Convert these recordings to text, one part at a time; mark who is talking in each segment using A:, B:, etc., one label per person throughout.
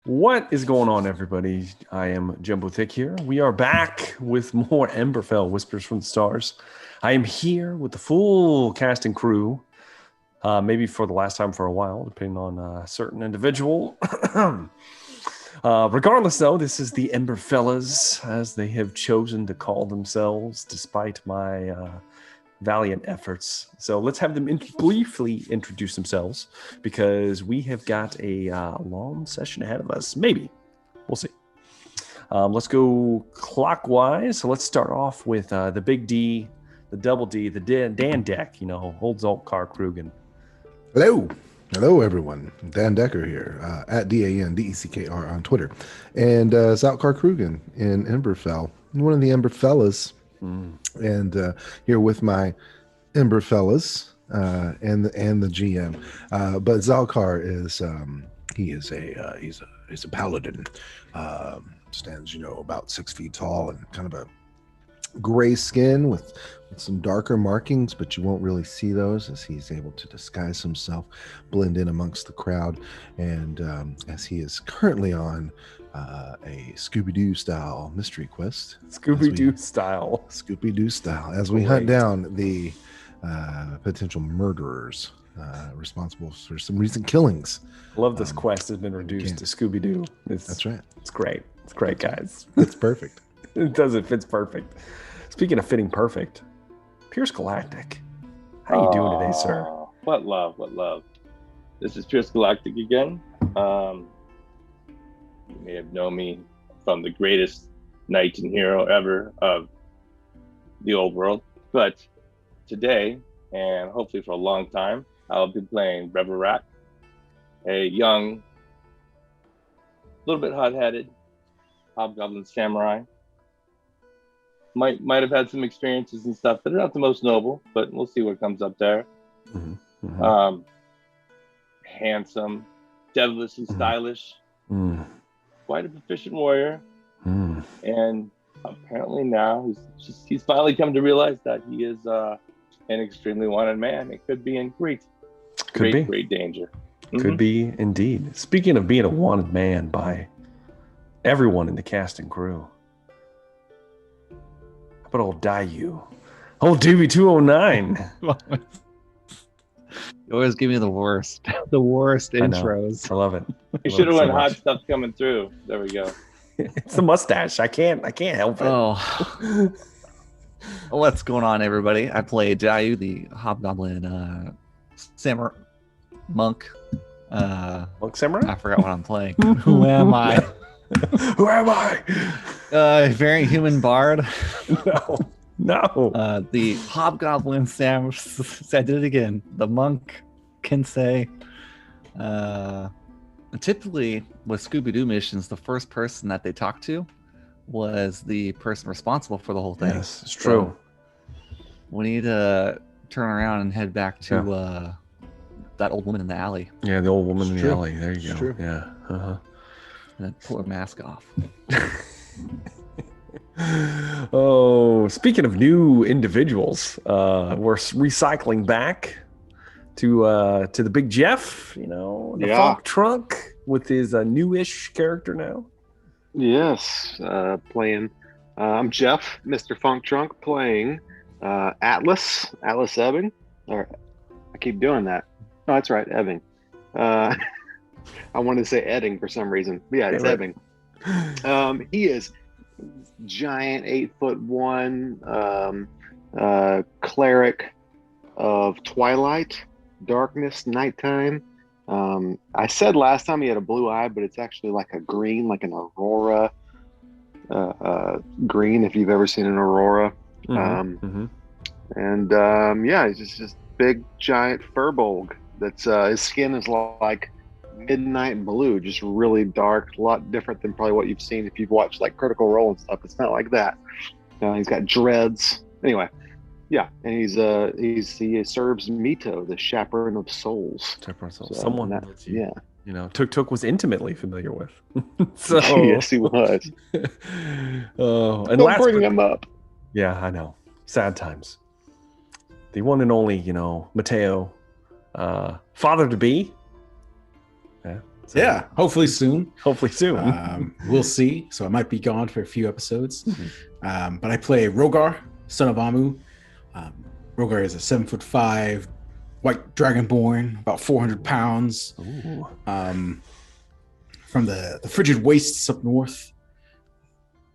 A: What is going on, everybody? I am Jumbo Thick here. We are back with more Emberfell Whispers from the Stars. I am here with the full cast and crew, maybe for the last time for a while, depending on a certain individual. Regardless, though, this is the Emberfellas, as they have chosen to call themselves, despite my valiant efforts. So let's have them briefly introduce themselves, because we have got a long session ahead of us. Maybe. We'll see. Let's go clockwise. So let's start off with the big D, the double D, the Dan Deck, old Zaltkar Krugen.
B: Hello. Hello, everyone. Dan Decker here, at DanDeckr on Twitter. And Zaltkar Krugen in Emberfell, one of the Emberfellas. And here with my Emberfellas and the GM. But Zaltkar is he's a paladin. Stands about 6 feet tall and kind of a gray skin with some darker markings, but you won't really see those as he's able to disguise himself, blend in amongst the crowd, and as he is currently on a Scooby-Doo style mystery quest.
A: Scooby-Doo style,
B: as we hunt down the potential murderers responsible for some recent killings.
A: I love this quest has been reduced to Scooby-Doo.
B: That's right.
A: It's great. It's great, guys.
B: It's perfect.
A: It fits perfect. Speaking of fitting perfect, Pierce Galactic. How you doing today, sir?
C: What love. This is Pierce Galactic again. You may have known me from the greatest knight and hero ever of the old world. But today, and hopefully for a long time, I'll be playing Reverat, a young, little bit hot-headed hobgoblin samurai. Might have had some experiences and stuff that are not the most noble, but we'll see what comes up there. Handsome, devilishly stylish, quite a proficient warrior, and apparently now he's finally come to realize that he is an extremely wanted man. It could be in great danger.
A: Could be indeed. Speaking of being a wanted man by everyone in the cast and crew, how about old Dayu? Old DB209.
D: You always give me the worst intros.
A: I love it.
C: You should have went hot stuff coming through. There we go.
A: It's the mustache. I can't help it.
D: Oh. What's going on, everybody? I play Dayu, the hobgoblin samurai monk.
A: Monk samurai?
D: I forgot what I'm playing. Who am I?
A: Who am I?
D: Very human bard.
A: No.
D: The hobgoblin I did it again. The monk can say. Typically, with Scooby-Doo missions, the first person that they talk to was the person responsible for the whole thing.
A: Yes, it's true.
D: So we need to turn around and head back to that old woman in the alley.
A: Yeah, the old woman in the alley. There you go. True. Yeah.
D: And pull her mask off.
A: Oh, speaking of new individuals, we're recycling back to the Big Jeff, the funk trunk with his newish character now.
E: Yes, playing. I'm Jeff, Mr. Funk Trunk, playing Atlas Ebbing. Or I keep doing that. Oh, that's right, Ebbing. I wanted to say Edding for some reason. But yeah, it's Ebbing. He is giant, 8'1", cleric of twilight, darkness, nighttime. I said last time he had a blue eye, but it's actually like a green, like an aurora green, if you've ever seen an aurora. He's just big, giant furbolg. That's his skin is like midnight blue, just really dark, a lot different than probably what you've seen if you've watched like Critical Role and stuff. It's not like that. He's got dreads. Anyway, yeah, and he serves Mito, the chaperone of souls.
A: Someone that Tuk was intimately familiar with. So
E: yes, he was.
A: And
E: don't bring him up.
A: Yeah, I know. Sad times. The one and only, Mateo, father to be. Yeah, So
F: Yeah, hopefully soon.
A: hopefully soon.
F: We'll see. So I might be gone for a few episodes. But I play Rogar, son of Amu. Rogar is a 7'5" white dragonborn, about 400 pounds.
A: Ooh.
F: From the frigid wastes up north.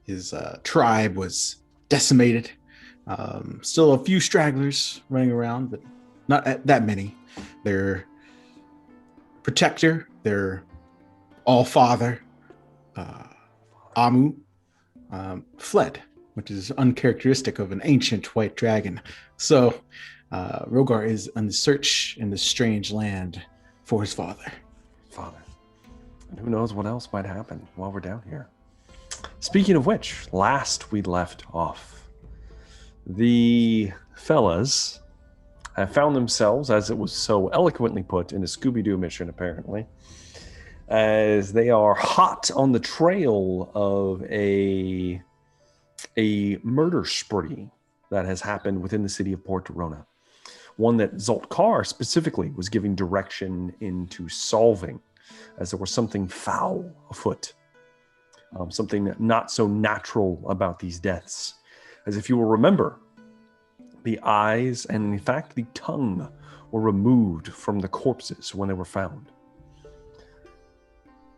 F: His tribe was decimated. Still a few stragglers running around, but not that many. Their protector, their all-father, Amu, fled, which is uncharacteristic of an ancient white dragon. So Rogar is on the search in this strange land for his father.
A: And who knows what else might happen while we're down here. Speaking of which, last we left off, the fellas have found themselves, as it was so eloquently put in a Scooby-Doo mission apparently, as they are hot on the trail of a murder spree that has happened within the city of Port Rona. One that Zoltkar specifically was giving direction into solving, as there was something foul afoot. Something not so natural about these deaths. As if you will remember, the eyes and in fact the tongue were removed from the corpses when they were found.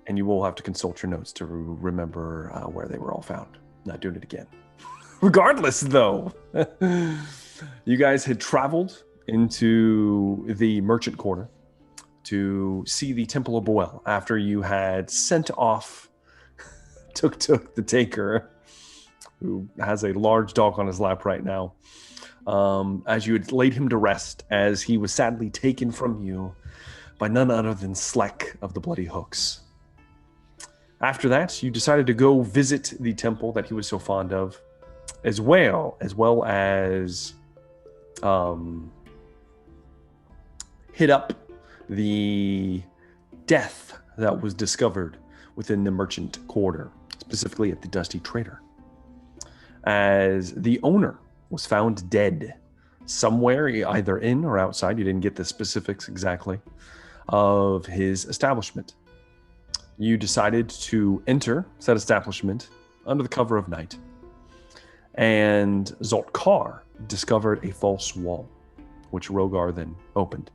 A: And you will have to consult your notes to remember where they were all found. Not doing it again. Regardless, though, you guys had traveled into the merchant quarter to see the Temple of Boel after you had sent off Tuk the Taker, who has a large dog on his lap right now, as you had laid him to rest, as he was sadly taken from you by none other than Sleck of the Bloody Hooks. After that, you decided to go visit the temple that he was so fond of, as well as hit up the death that was discovered within the merchant quarter, specifically at the Dusty Trader, as the owner was found dead somewhere, either in or outside, you didn't get the specifics exactly, of his establishment. You decided to enter said establishment under the cover of night, and Zoltkar discovered a false wall, which Rogar then opened.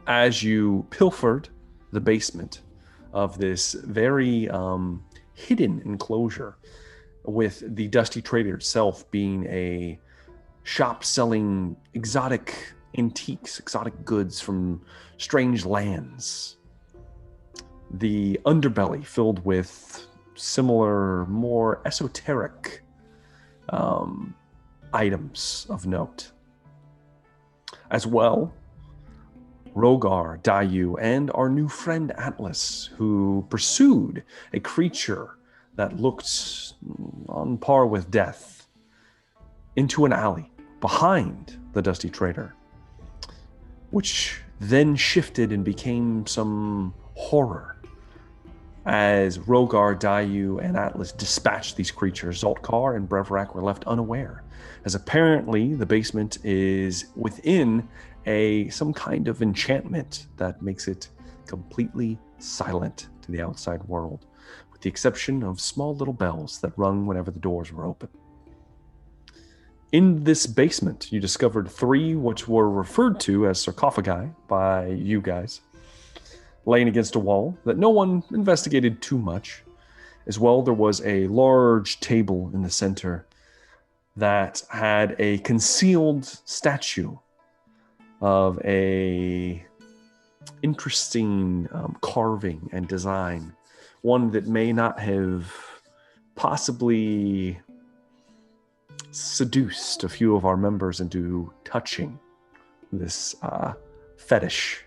A: As you pilfered the basement of this very hidden enclosure, with the Dusty Trader itself being a shop selling exotic antiques, exotic goods from strange lands. The underbelly filled with similar, more esoteric items of note. As well, Rogar, Dayu, and our new friend Atlas, who pursued a creature that looked on par with death into an alley behind the Dusty Trader, which then shifted and became some horror as Rogar, Dayu, and Atlas dispatched these creatures. Zoltkar and Brevrak were left unaware, as apparently the basement is within some kind of enchantment that makes it completely silent to the outside world, with the exception of small little bells that rung whenever the doors were open. In this basement, you discovered 3 which were referred to as sarcophagi by you guys, laying against a wall that no one investigated too much. As well, there was a large table in the center that had a concealed statue of a interesting carving and design, one that may not have possibly seduced a few of our members into touching this fetish.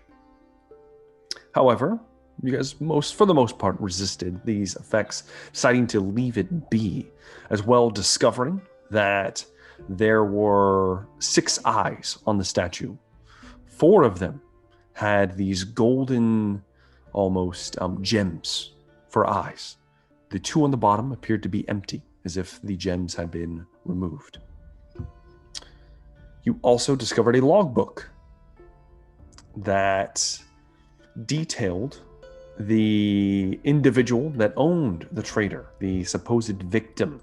A: However, you guys for the most part resisted these effects, deciding to leave it be, as well discovering that there were 6 eyes on the statue. 4 of them had these golden, almost gems for eyes. The 2 on the bottom appeared to be empty, as if the gems had been removed. You also discovered a logbook that detailed the individual that owned the trader, the supposed victim,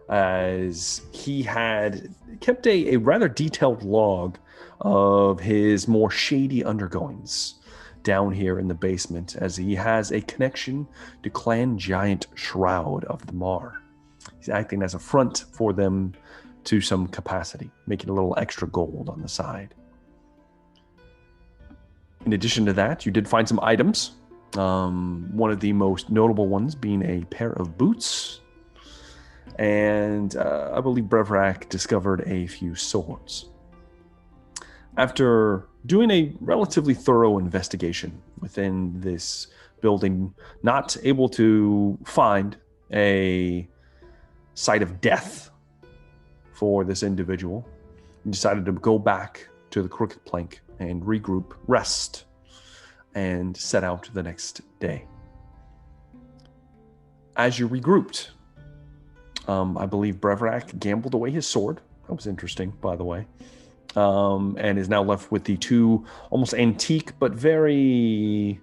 A: as he had kept a rather detailed log of his more shady undergoings down here in the basement, as he has a connection to Clan Giant Shroud of the Mar. He's acting as a front for them to some capacity, making a little extra gold on the side. In addition to that, you did find some items. One of the most notable ones being a pair of boots. And I believe Brevrak discovered a few swords. After doing a relatively thorough investigation within this building, not able to find a site of death for this individual, you decided to go back to the Crooked Plank and regroup, rest, and set out the next day. As you regrouped, I believe Brevrak gambled away his sword. That was interesting, by the way. And is now left with the two almost antique but very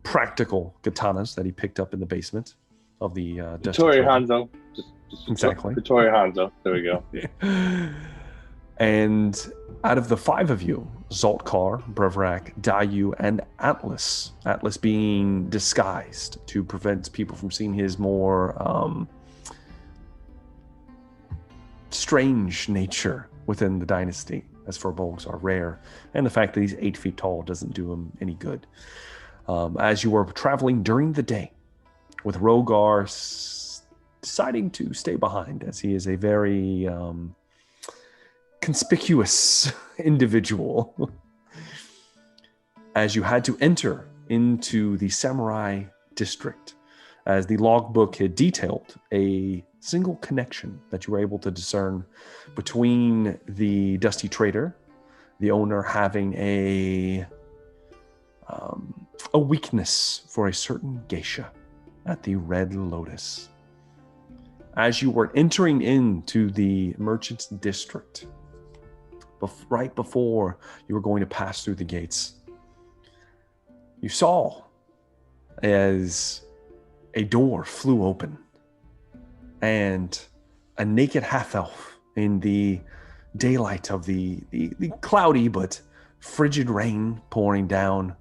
A: practical katanas that he picked up in the basement of the
C: Vittori Hanzo. Just
A: exactly.
C: Vittori Hanzo. There we go.
A: And out of the five of you, Zoltkar, Brevrak, Dayu, and Atlas being disguised to prevent people from seeing his more strange nature within the dynasty, as furbolgs are rare, and the fact that he's 8 feet tall doesn't do him any good. As you were traveling during the day, with Rogar deciding to stay behind, as he is a very conspicuous individual, as you had to enter into the samurai district, as the logbook had detailed a single connection that you were able to discern between the Dusty Trader, the owner having a weakness for a certain geisha at the Red Lotus. As you were entering into the merchant's district, right before you were going to pass through the gates, you saw as a door flew open and a naked half-elf in the daylight of the cloudy but frigid rain pouring down,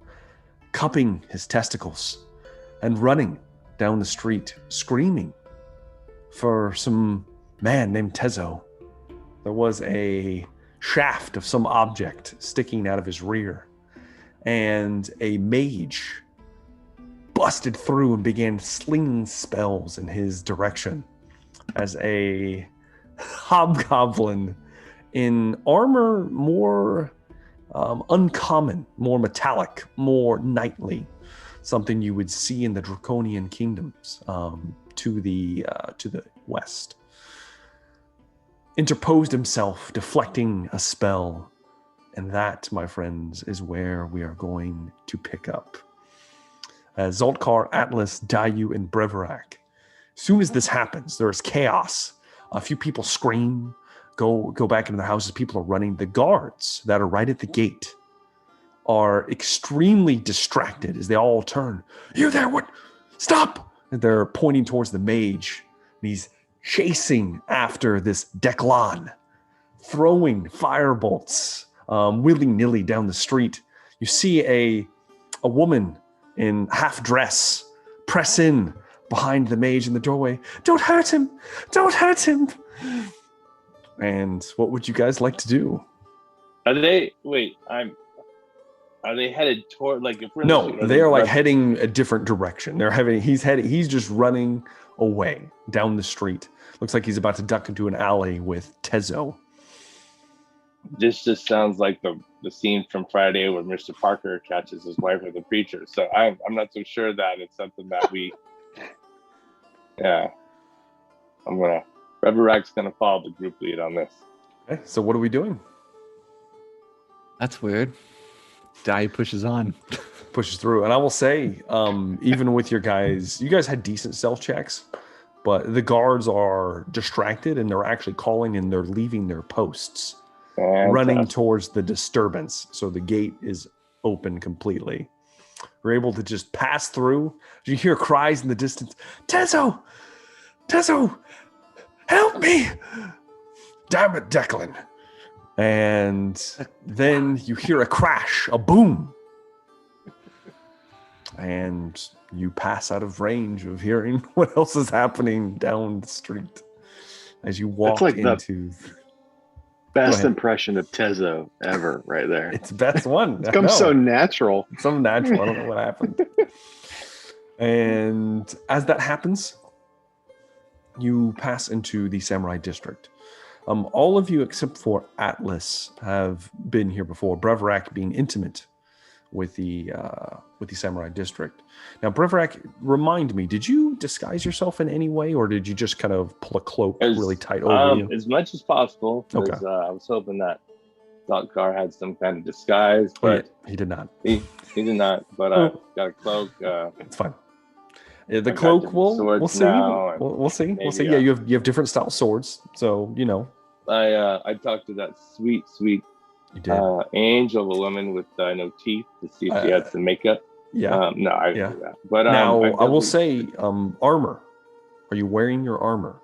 A: cupping his testicles and running down the street, screaming for some man named Tezo. There was a shaft of some object sticking out of his rear, and a mage busted through and began slinging spells in his direction as a hobgoblin in armor more uncommon, more metallic, more knightly, something you would see in the Draconian kingdoms to the west, interposed himself, deflecting a spell. And that, my friends, is where we are going to pick up. Zoltkar, Atlas, Dayu, and Brevrak. As soon as this happens, there is chaos. A few people scream, go back into their houses. People are running. The guards that are right at the gate are extremely distracted as they all turn. You there? What? Stop! And they're pointing towards the mage. And he's chasing after this Declan, throwing firebolts willy-nilly down the street. You see a woman in half dress press in behind the mage in the doorway. Don't hurt him! Don't hurt him! And what would you guys like to do?
C: Are they headed toward, like, if we're
A: No, they are like heading a different direction. He's just running away down the street. Looks like he's about to duck into an alley with Tezo.
C: This just sounds like the scene from Friday where Mr. Parker catches his wife with a preacher. So I'm not so sure that it's something that we. Yeah, Reverak's gonna follow the group lead on this.
A: Okay, so what are we doing?
D: That's weird. Dai pushes on.
A: Pushes through. And I will say, even with you guys had decent stealth checks, but the guards are distracted and they're actually calling and they're leaving their posts.
C: Fantastic.
A: Running towards the disturbance. So the gate is open completely. You're able to just pass through. You hear cries in the distance. Tezo! Tezo! Help me! Damn it, Declan. And then you hear a crash, a boom. And you pass out of range of hearing what else is happening down the street as you walk
E: like
A: into...
E: Best impression of Tezo ever, right there.
A: It's the best one.
E: It comes so natural.
A: It's so natural. I don't know what happened. And as that happens, you pass into the Samurai District. All of you except for Atlas have been here before. Breverac being intimate with the Samurai District. Now, Breverac, remind me, did you disguise yourself in any way, or did you just kind of pull a cloak really tight over you?
C: As much as possible, because I was hoping that Dalkar had some kind of disguise, but
A: he did not.
C: He did not. But got a cloak.
A: It's fine. The cloak, we'll see. We'll see. We'll see. Yeah, you have different style swords, so you know.
C: I talked to that sweet
A: you did.
C: Angel of a woman with no teeth to see if she had some makeup.
A: Yeah.
C: No, I didn't do that. But
A: now I will say, armor. Are you wearing your armor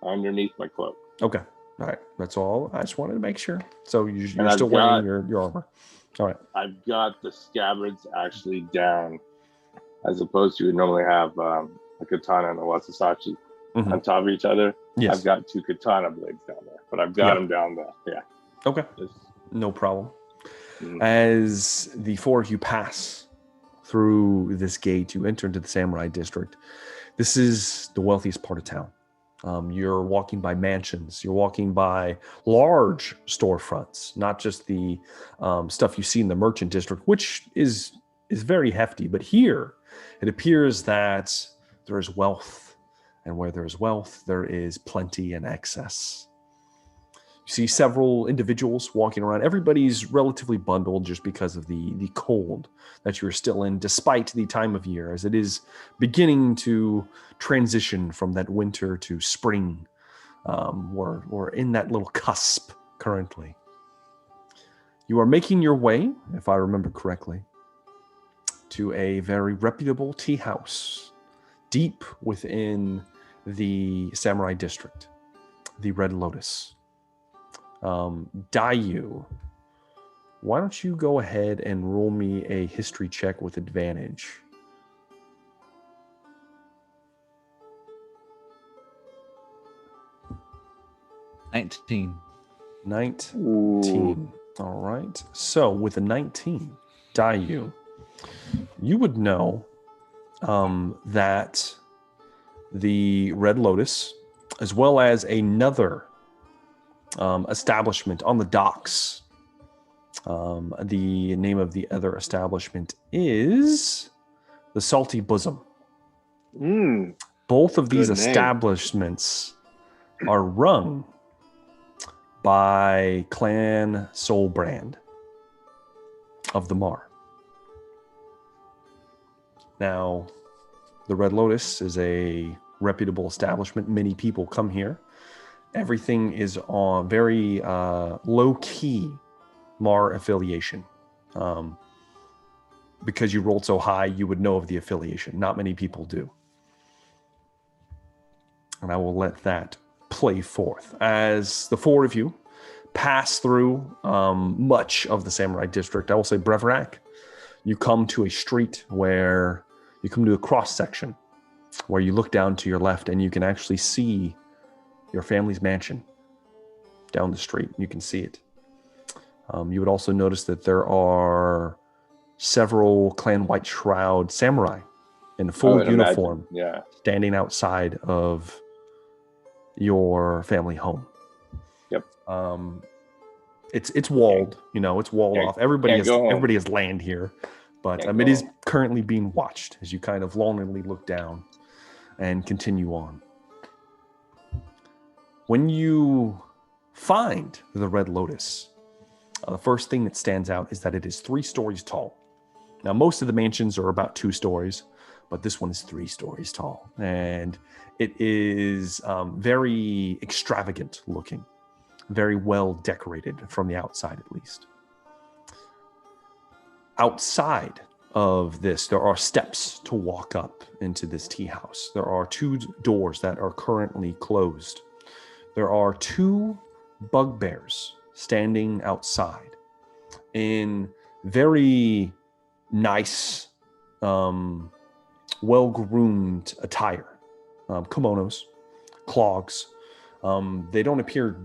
C: underneath my cloak?
A: Okay. All right. That's all. I just wanted to make sure. So you're still wearing your armor. All right.
C: I've got the scabbards actually down, as opposed to normally have a katana and a wasasachi on top of each other.
A: Yes.
C: I've got 2 katana blades down there, but I've got them down there. Yeah.
A: Okay. No problem. As the 4 of you pass through this gate, you enter into the Samurai District. This is the wealthiest part of town. You're walking by mansions. You're walking by large storefronts, not just the stuff you see in the merchant district, which is very hefty. But here, it appears that there is wealth, and where there is wealth, there is plenty and excess. You see several individuals walking around. Everybody's relatively bundled just because of the cold that you're still in, despite the time of year, as it is beginning to transition from that winter to spring. We're in that little cusp currently. You are making your way, if I remember correctly, to a very reputable tea house deep within the Samurai District, the Red Lotus. Dayu, why don't you go ahead and roll me a history check with advantage?
D: $19.
A: Ooh. All right. So with a 19, Dayu, you would know that the Red Lotus, as well as another establishment on the docks. The name of the other establishment is the Salty Bosom. Both of these establishments are run by Clan Soulbrand of the Mar. Now, the Red Lotus is a reputable establishment. Many people come here. Everything is on very low-key Mar affiliation. Because you rolled so high, you would know of the affiliation. Not many people do. And I will let that play forth. As the 4 of you pass through much of the Samurai District, I will say Breverac, you come to a street where you come to a cross-section where you look down to your left and you can actually see your family's mansion down the street. You can see it. You would also notice that there are several Clan White Shroud samurai in full uniform standing outside of your family home.
C: Yep.
A: It's walled, it's walled off. Everybody has land here, but it is currently being watched as you kind of longingly look down and continue on. When you find the Red Lotus, the first thing that stands out is that it is 3 stories tall. Now, most of the mansions are about 2 stories, but this one is 3 stories tall. And it is very extravagant looking, very well decorated from the outside, at least. Outside of this, there are steps to walk up into this tea house. There are 2 doors that are currently closed. There are 2 bugbears standing outside in very nice, well-groomed attire, kimonos, clogs. They don't appear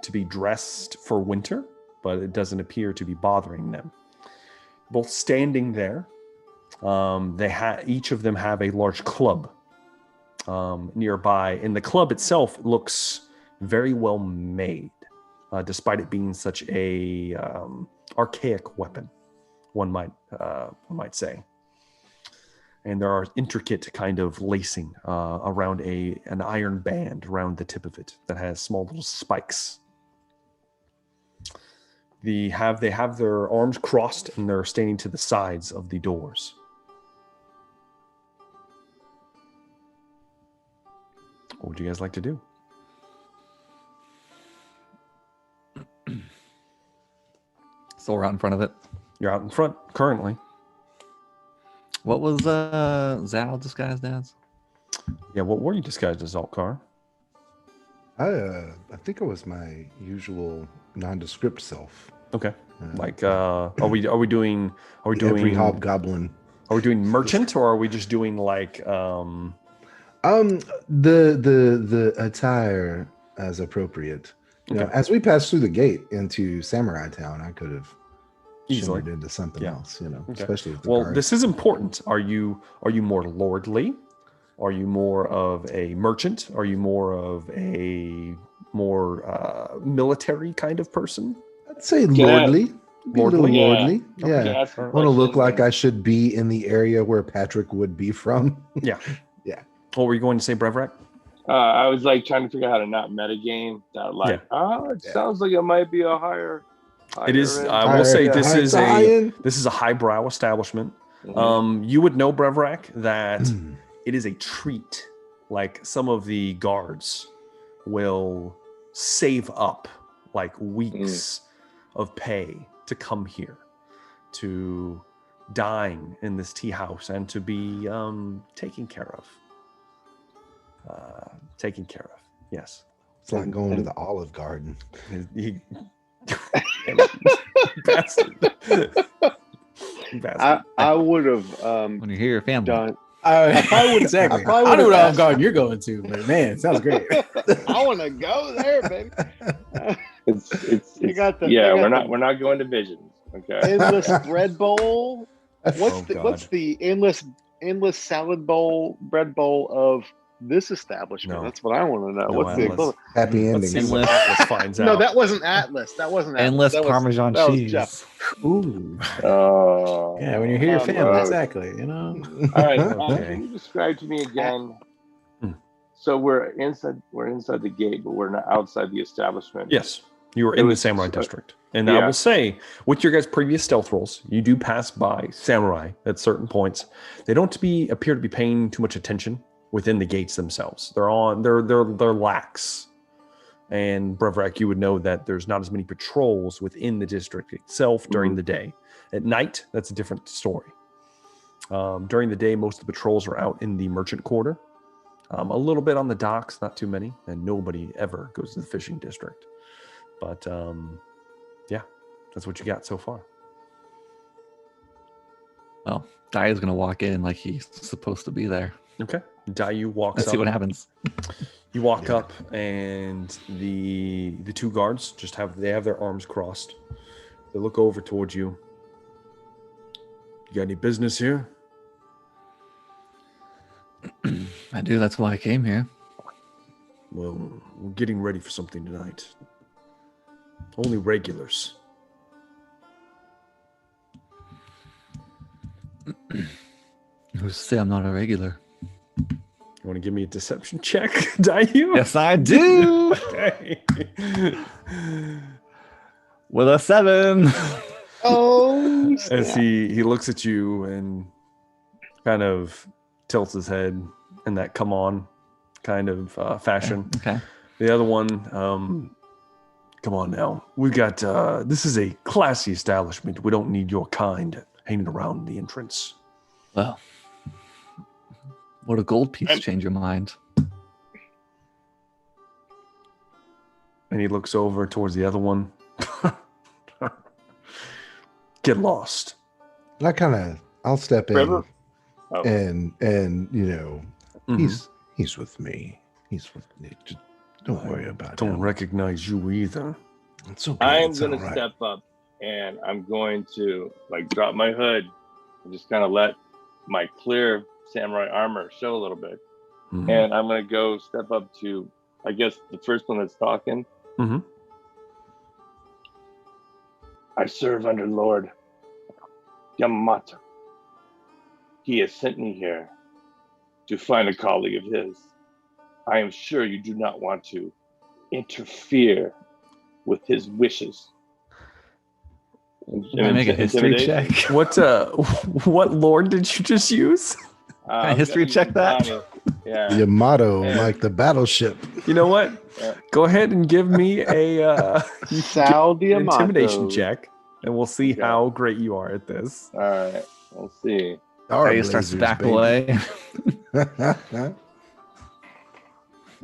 A: to be dressed for winter, but it doesn't appear to be bothering them. Both standing there, each of them have a large club nearby, and the club itself looks very well made, despite it being such a archaic weapon, one might say. And there are intricate kind of lacing around an iron band around the tip of it that has small little spikes. They have their arms crossed and they're standing to the sides of the doors. What would you guys like to do?
D: So we're out in front of it.
A: You're out in front currently.
D: What was Zal disguised as?
A: Yeah, what were you disguised as, Altkar?
B: I think it was my usual nondescript self.
A: Okay. Are we doing
B: Every hobgoblin?
A: Are we doing merchant or are we just doing like
B: the attire as appropriate. You know, as we passed through the gate into Samurai Town, I could have
A: easily
B: shimmered into something else, you know,
A: Okay.
B: especially with the
A: Well,
B: guards.
A: this is important. Are you more lordly? Are you more of a merchant? Are you more of a more military kind of person?
B: I'd say
C: Can I-
B: lordly. Be a little
A: Lordly?
C: Yeah.
B: lordly.
C: Can I
B: Yeah.
C: ask a
B: I want to look
C: question?
B: like I should be in the area where Patrick would be from.
A: What were you going to say, Brevrak?
C: I was like trying to figure out how to not metagame that. Like, it sounds like it might be a higher.
A: It is.
C: end.
A: I will say this is a
B: High-end.
A: highbrow establishment.
C: Mhm.
A: You would know, Brevrak, that it is a treat. Like some of the guards will save up like weeks of pay to come here, to dine in this tea house and to be taken care of. Taken care of. Yes.
B: It's like going to the Olive Garden.
A: He, bastard. Bastard.
E: I would have
D: When you hear your family.
E: done.
F: I
E: probably would've-
F: exactly.
E: I probably
F: I don't know
E: would've
F: what Olive
E: asked-
F: Garden you're going to, but man, it sounds great.
E: I want to go there, baby.
C: It's
E: You got the-
C: yeah.
E: you got
C: We're not going to Visions. Okay.
E: Endless bread bowl.
A: Oh,
E: What's
A: God.
E: the endless salad bowl bread bowl of this establishment?
A: No.
E: That's what I want to know.
A: No,
E: What's the
A: Atlas.
E: equivalent?
B: Happy
A: Let's see
B: ending.
A: what Atlas finds out.
E: No, that wasn't Atlas. That wasn't Atlas.
D: Endless
E: That was-
D: Parmesan
E: that was
D: cheese.
E: Jeff.
F: Ooh.
C: Oh.
F: Yeah, when you hear your family,
C: Oh.
F: exactly. You know.
C: All right.
A: Okay.
C: Can you describe to me again?
A: Hmm.
C: So we're inside the gate, but we're not outside the establishment.
A: Yes, you were
C: It
A: in the
C: was-
A: samurai district. And I
C: yeah.
A: will say, with your guys' previous stealth rolls, you do pass by samurai at certain points. They don't appear to be paying too much attention within the gates themselves. They're lax. And Brevrak, you would know that there's not as many patrols within the district itself during the day. At night, that's a different story. During the day, most of the patrols are out in the merchant quarter. A little bit on the docks, not too many, and nobody ever goes to the fishing district. But yeah, that's what you got so far.
D: Well, Daya's gonna walk in like he's supposed to be there.
A: Okay. Dayu walks
D: Let's
A: up.
D: see what happens.
A: You walk up, and the 2 guards have their arms crossed. They look over towards you. You got any business here?
D: I do. That's why I came here.
A: Well, we're getting ready for something tonight. Only regulars.
D: Who's to say I'm not a regular?
A: You want to give me a deception check, Dayu?
D: Yes, I do.
A: Okay.
D: With a 7.
E: Oh,
A: As he looks at you and kind of tilts his head in that come on kind of fashion.
D: Okay.
A: The other one, come on now. We got, this is a classy establishment. We don't need your kind hanging around the entrance.
D: Well, would a gold piece change your mind?
A: And he looks over towards the other one. Get lost.
B: I'll step in
C: River? Oh.
B: and
A: Mhm.
B: he's with me. He's with me. Just don't worry about
A: Don't
B: him.
A: recognize you either.
B: It's okay.
C: I'm
B: it's
C: going to
B: all right.
C: step up and I'm going to drop my hood and just kind of let my clear samurai armor show a little bit.
A: Mhm.
C: And I'm going to go step up to, I guess, the first one that's talking.
A: Mhm.
C: I serve under Lord Yamato. He has sent me here to find a colleague of his. I am sure you do not want to interfere with his wishes.
D: Can I make a history check?
A: What lord did you just use?
D: Can I history check that?
C: Yeah.
B: Yamato,
C: Yeah.
B: like the battleship.
A: You know what?
C: Yeah.
A: Go ahead and give me a
E: Sal
A: an
E: Diamato.
A: intimidation check, and we'll see
C: Okay.
A: how great you are at this.
C: All right. We'll see.
D: He starts to back away.
B: away.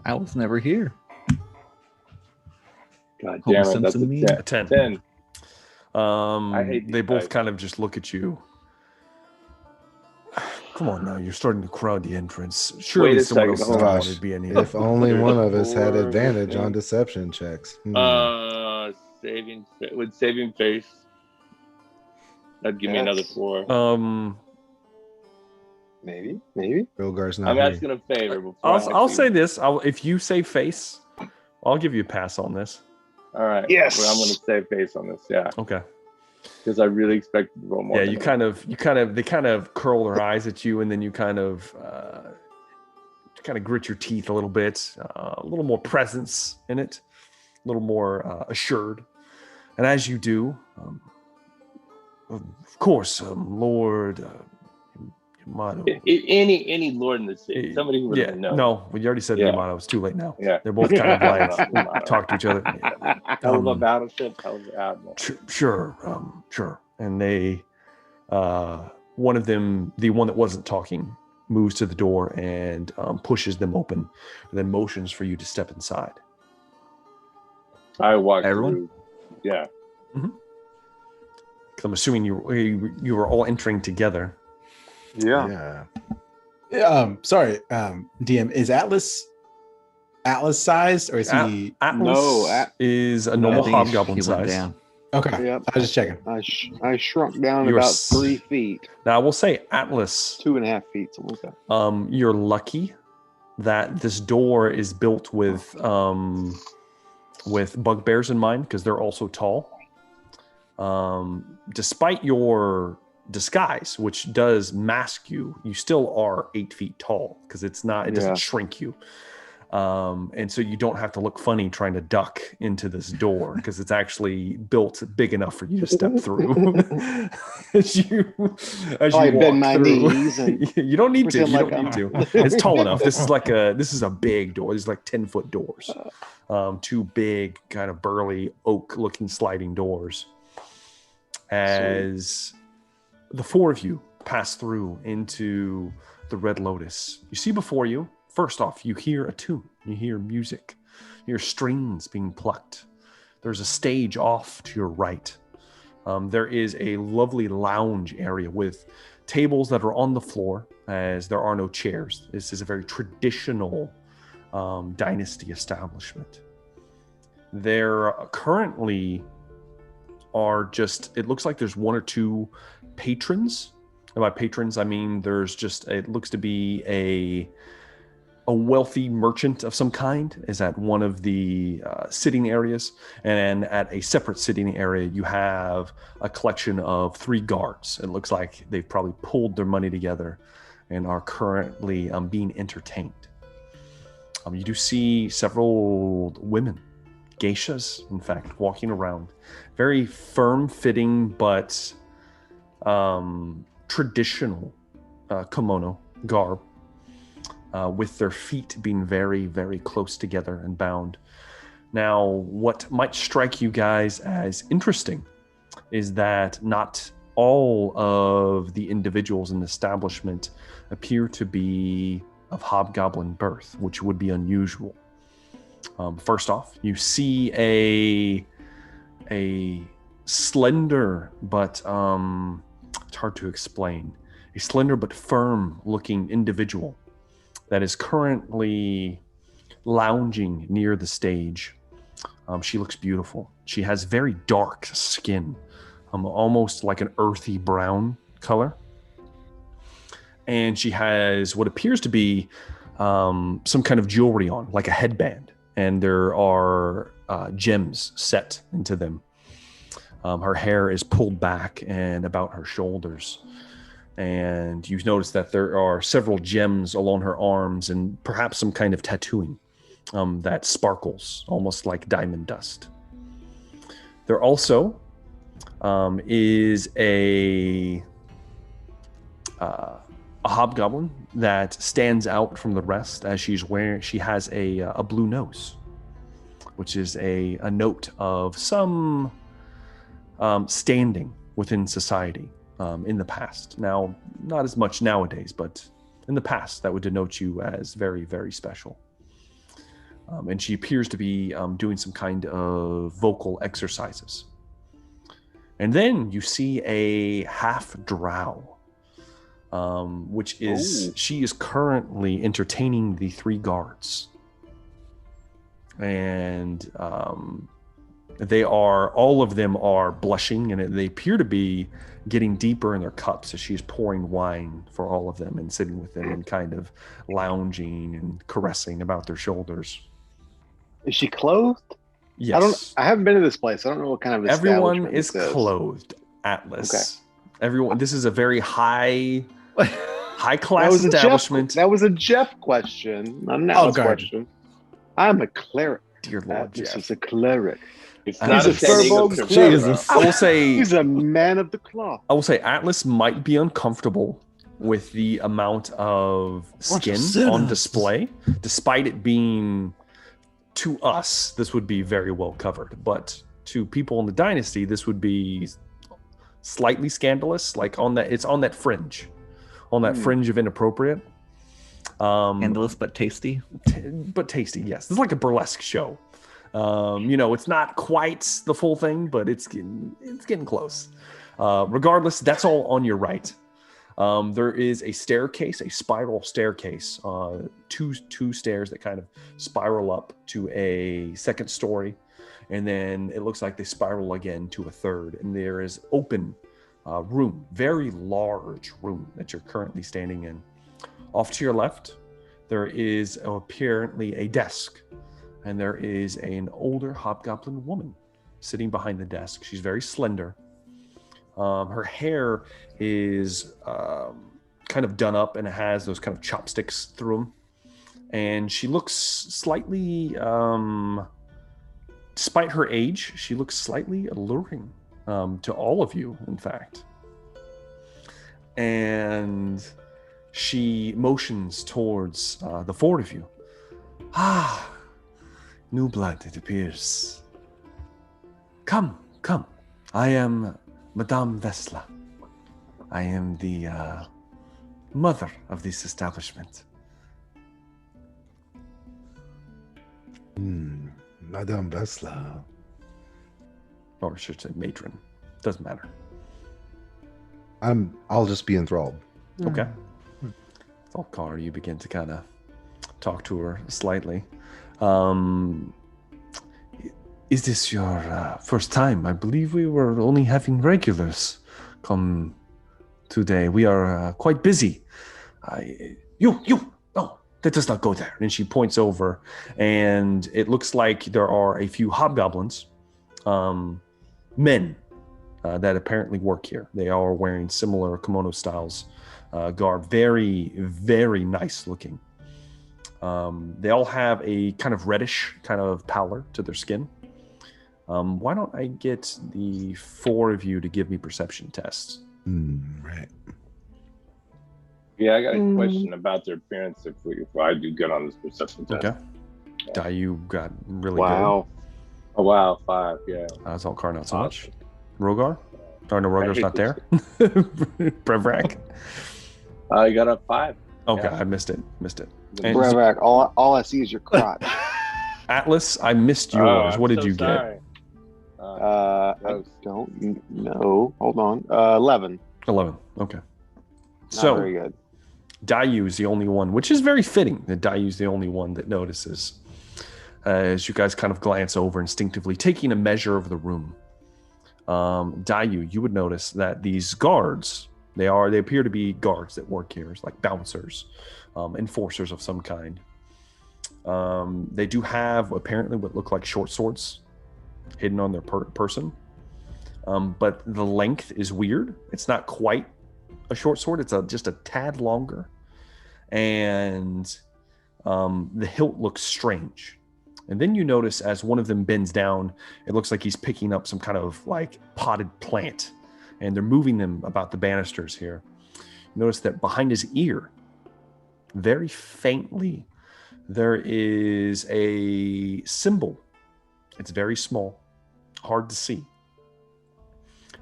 D: I was never here.
C: God
D: Homer
C: damn it. That's
D: Simpson
C: a
D: meme?
C: 10.
A: A 10.
C: 10. I hate
A: They
C: these
A: both
C: guys.
A: kind of just look at you. Come on now, you're starting to crowd the entrance. Surely
C: Wait a
A: someone else
C: second,
A: is
C: hold
B: on.
A: wanted to be in here.
B: If only one of us had
C: Four,
B: advantage
C: yeah.
B: on deception checks.
C: Saving face. That'd give me another
E: Yes.
C: 4.
E: Maybe.
B: Rogar's not
C: I'm
B: here.
C: asking a favor before I
A: I'll
C: see
A: say
C: you.
A: this. If you say face, I'll give you a pass on this.
C: All right.
E: Yes.
C: Well, I'm going to save face on this. Yeah.
A: Okay.
C: Because I really expected to roll more.
A: Yeah,
C: than
A: they
C: that.
A: kind of curl their eyes at you, and then you kind of grit your teeth a little bit, a little more presence in it, a little more assured. And as you do, of course, Lord Yamato.
C: Any lord in the city, somebody who
A: Yeah,
C: really knows.
A: no, we already said
C: Yeah.
A: Yamato. It's too late now.
C: Yeah.
A: They're both kind of like
C: Yamato.
A: talk to each other.
C: Hell of a battleship, hell of an admiral.
A: Sure. And they, one of them, the one that wasn't talking, moves to the door and pushes them open, and then motions for you to step inside.
C: I walked
D: Everyone?
C: through. Yeah.
A: 'Cause I'm assuming you were all entering together.
E: Yeah.
F: Sorry, DM, is Atlas sized or is he?
A: Atlas is a normal
D: I think
A: hobgoblin
D: he went
A: size.
D: down.
F: Okay,
E: Yep.
F: I was just checking.
E: I shrunk down
A: You're
E: about
A: s-
E: 3 feet,
A: Now I will say, Atlas,
E: 2.5 feet, something like that.
A: you're lucky that this door is built with bugbears in mind, because they're also tall. Despite your disguise, which does mask you, you still are 8 feet tall, because it doesn't
E: Yeah.
A: shrink you. And so you don't have to look funny trying to duck into this door, because it's actually built big enough for you to step through. as you
E: Probably
A: walk
E: bend my
A: through.
E: knees and
A: You don't need to.
E: pretend
A: You
E: like
A: don't need
E: I'm-
A: to. It's tall enough. This is a big door. These are like 10-foot doors. 2 big, kind of burly oak-looking sliding doors. As the 4 of you pass through into the Red Lotus, you see before you, first off, you hear a tune. You hear music. You hear strings being plucked. There's a stage off to your right. There is a lovely lounge area with tables that are on the floor, as there are no chairs. This is a very traditional dynasty establishment. There currently are it looks like there's 1 or 2 patrons. And by patrons, I mean it looks to be a wealthy merchant of some kind is at one of the sitting areas. And at a separate sitting area, you have a collection of 3 guards. It looks like they've probably pulled their money together and are currently being entertained. You do see several women, geishas, in fact, walking around. Very firm-fitting, but traditional kimono garb, with their feet being very, very close together and bound. Now, what might strike you guys as interesting is that not all of the individuals in the establishment appear to be of hobgoblin birth, which would be unusual. First off, you see a slender but it's hard to explain. A slender but firm-looking individual that is currently lounging near the stage. She looks beautiful. She has very dark skin, almost like an earthy brown color. And she has what appears to be some kind of jewelry on, like a headband. And there are gems set into them. Her hair is pulled back and about her shoulders. And you notice that there are several gems along her arms and perhaps some kind of tattooing that sparkles, almost like diamond dust. There also is a hobgoblin that stands out from the rest as she has a blue nose, which is a note of some standing within society in the past. Now, not as much nowadays, but in the past, that would denote you as very, very special. And she appears to be doing some kind of vocal exercises. And then you see a half drow, which is, she is currently entertaining the 3 guards. And all of them are blushing, and they appear to be getting deeper in their cups as she's pouring wine for all of them and sitting with them and kind of lounging and caressing about their shoulders.
E: Is she clothed?
A: Yes.
E: I haven't been to this place. I don't know what kind of
A: Everyone
E: establishment
A: is
E: this is.
A: clothed, Atlas.
E: Okay.
A: Everyone. This is a very high class establishment.
E: That was a Jeff question, not an Alex question. I'm a cleric.
A: Dear Lord,
E: This
A: Jeff.
E: is a cleric.
C: It's
A: He's
C: not
A: a
C: a standing
E: furball
C: of
E: cleric.
D: Jesus.
A: I will say
E: He's a man of the cloth.
A: I will say Atlas might be uncomfortable with the amount of
D: Bunch of
A: skin on
D: sinners.
A: display, despite it being, to us, this would be very well covered. But to people in the dynasty, this would be slightly scandalous, like it's on that fringe of inappropriate.
D: Scandalous but tasty.
A: But tasty, yes. This is like a burlesque show. It's not quite the full thing, but it's getting close. Regardless, that's all on your right. There is a staircase, a spiral staircase, two stairs that kind of spiral up to a second story, and then it looks like they spiral again to a third. And there is open room, very large room that you're currently standing in. Off to your left, there is apparently a desk, and there is an older hobgoblin woman sitting behind the desk. She's very slender. Her hair is kind of done up, and it has those kind of chopsticks through them. And she looks slightly, despite her age, she looks slightly alluring to all of you, in fact. And she motions towards the 4 of you. Ah, new blood, it appears. Come. I am Madame Vesla. I am the mother of this establishment.
B: Madame Vesla.
A: Or I should say matron. Doesn't matter.
B: I'll just be enthralled.
A: Okay. Thalkar, you begin to kind of talk to her slightly. Is this your first time? I believe we were only having regulars come today. We are quite busy. No, that does not go there. And she points over, and it looks like there are a few hobgoblins, men, that apparently work here. They all are wearing similar kimono styles, garb. Very, very nice looking. They all have a kind of reddish kind of pallor to their skin. Why don't I get the 4 of you to give me perception tests?
B: Right.
C: Yeah, I got a question about their appearance if I do good on this perception test.
A: Okay. You got really
E: Wow.
C: Oh, wow, 5, yeah.
A: good. Zalkar, not so much.
C: Awesome.
A: Rogar? Oh, no, Roger's
C: hate
A: not
C: this.
A: there? Brevrak?
C: I got up 5.
A: Okay,
C: Yeah.
A: I missed it. And-
E: Brevak, all I see is your crotch.
A: Atlas, I missed
C: Oh,
A: yours.
C: I'm
A: What did
C: so
A: you
C: sorry.
E: I
C: gross.
E: don't know. Hold on. 11.
A: get? 11. Okay.
E: Not
A: So,
E: very good.
A: Dayu is the only one, which is very fitting that Dayu is the only one that notices as you guys kind of glance over instinctively, taking a measure of the room. Dayu, you would notice that these guards, they appear to be guards that work here, like bouncers, enforcers of some kind. They do have apparently what look like short swords hidden on their person, but the length is weird. It's not quite a short sword. It's just a tad longer, and the hilt looks strange. And then you notice as one of them bends down, it looks like he's picking up some kind of like potted plant, and they're moving them about the banisters here. You notice that behind his ear, very faintly, there is a symbol. It's very small, hard to see.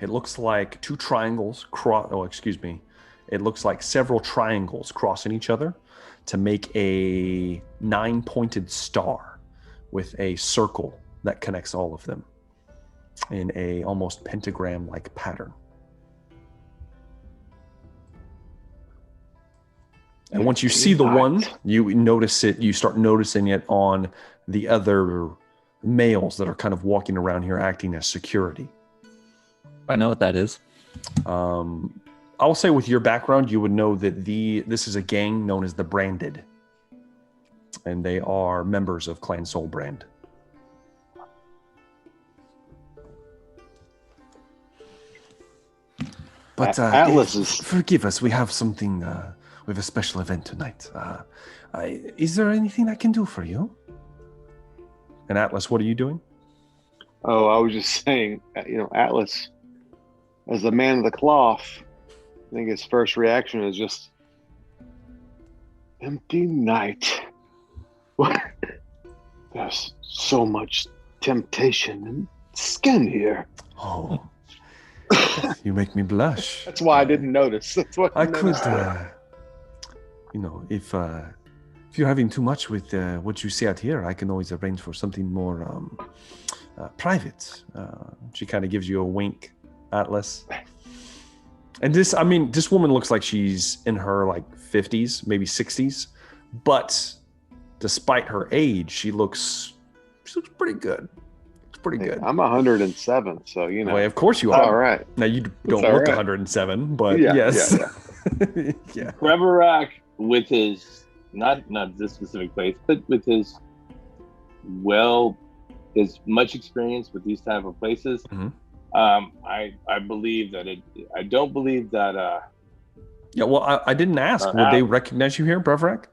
A: It looks like two triangles It looks like several triangles crossing each other to make a 9-pointed star with a circle that connects all of them in a almost pentagram-like pattern. And once you see the one, you notice it, you start noticing it on the other males that are kind of walking around here acting as security.
D: I know what that is.
A: I'll say with your background, you would know that this is a gang known as the Branded. And they are members of Clan Soulbrand. But
E: Atlas is...
A: forgive us, we have something, we have a special event tonight. Is there anything I can do for you? And Atlas, what are you doing?
E: Oh, I was just saying, Atlas, as the man of the cloth, I think his first reaction is just, empty night. What? There's so much temptation and skin here.
A: Oh, you make me blush.
E: That's why I didn't notice. That's what
A: I could, if you're having too much with what you see out here, I can always arrange for something more private. She kind of gives you a wink, Atlas. And this woman looks like she's in her like 50s, maybe 60s, but despite her age, she looks pretty good. It's pretty good.
E: I'm 107, so
A: Well, of course you are.
E: All right.
A: Now you don't
E: all
A: look
E: right.
A: 107, but
E: Yeah,
A: yes.
E: yeah.
C: Brevrak, with his not this specific place, but with his much experience with these type of places,
A: Mhm.
C: I believe that I don't believe that.
A: Yeah, well, I didn't ask. Would they recognize you here, Brevrak?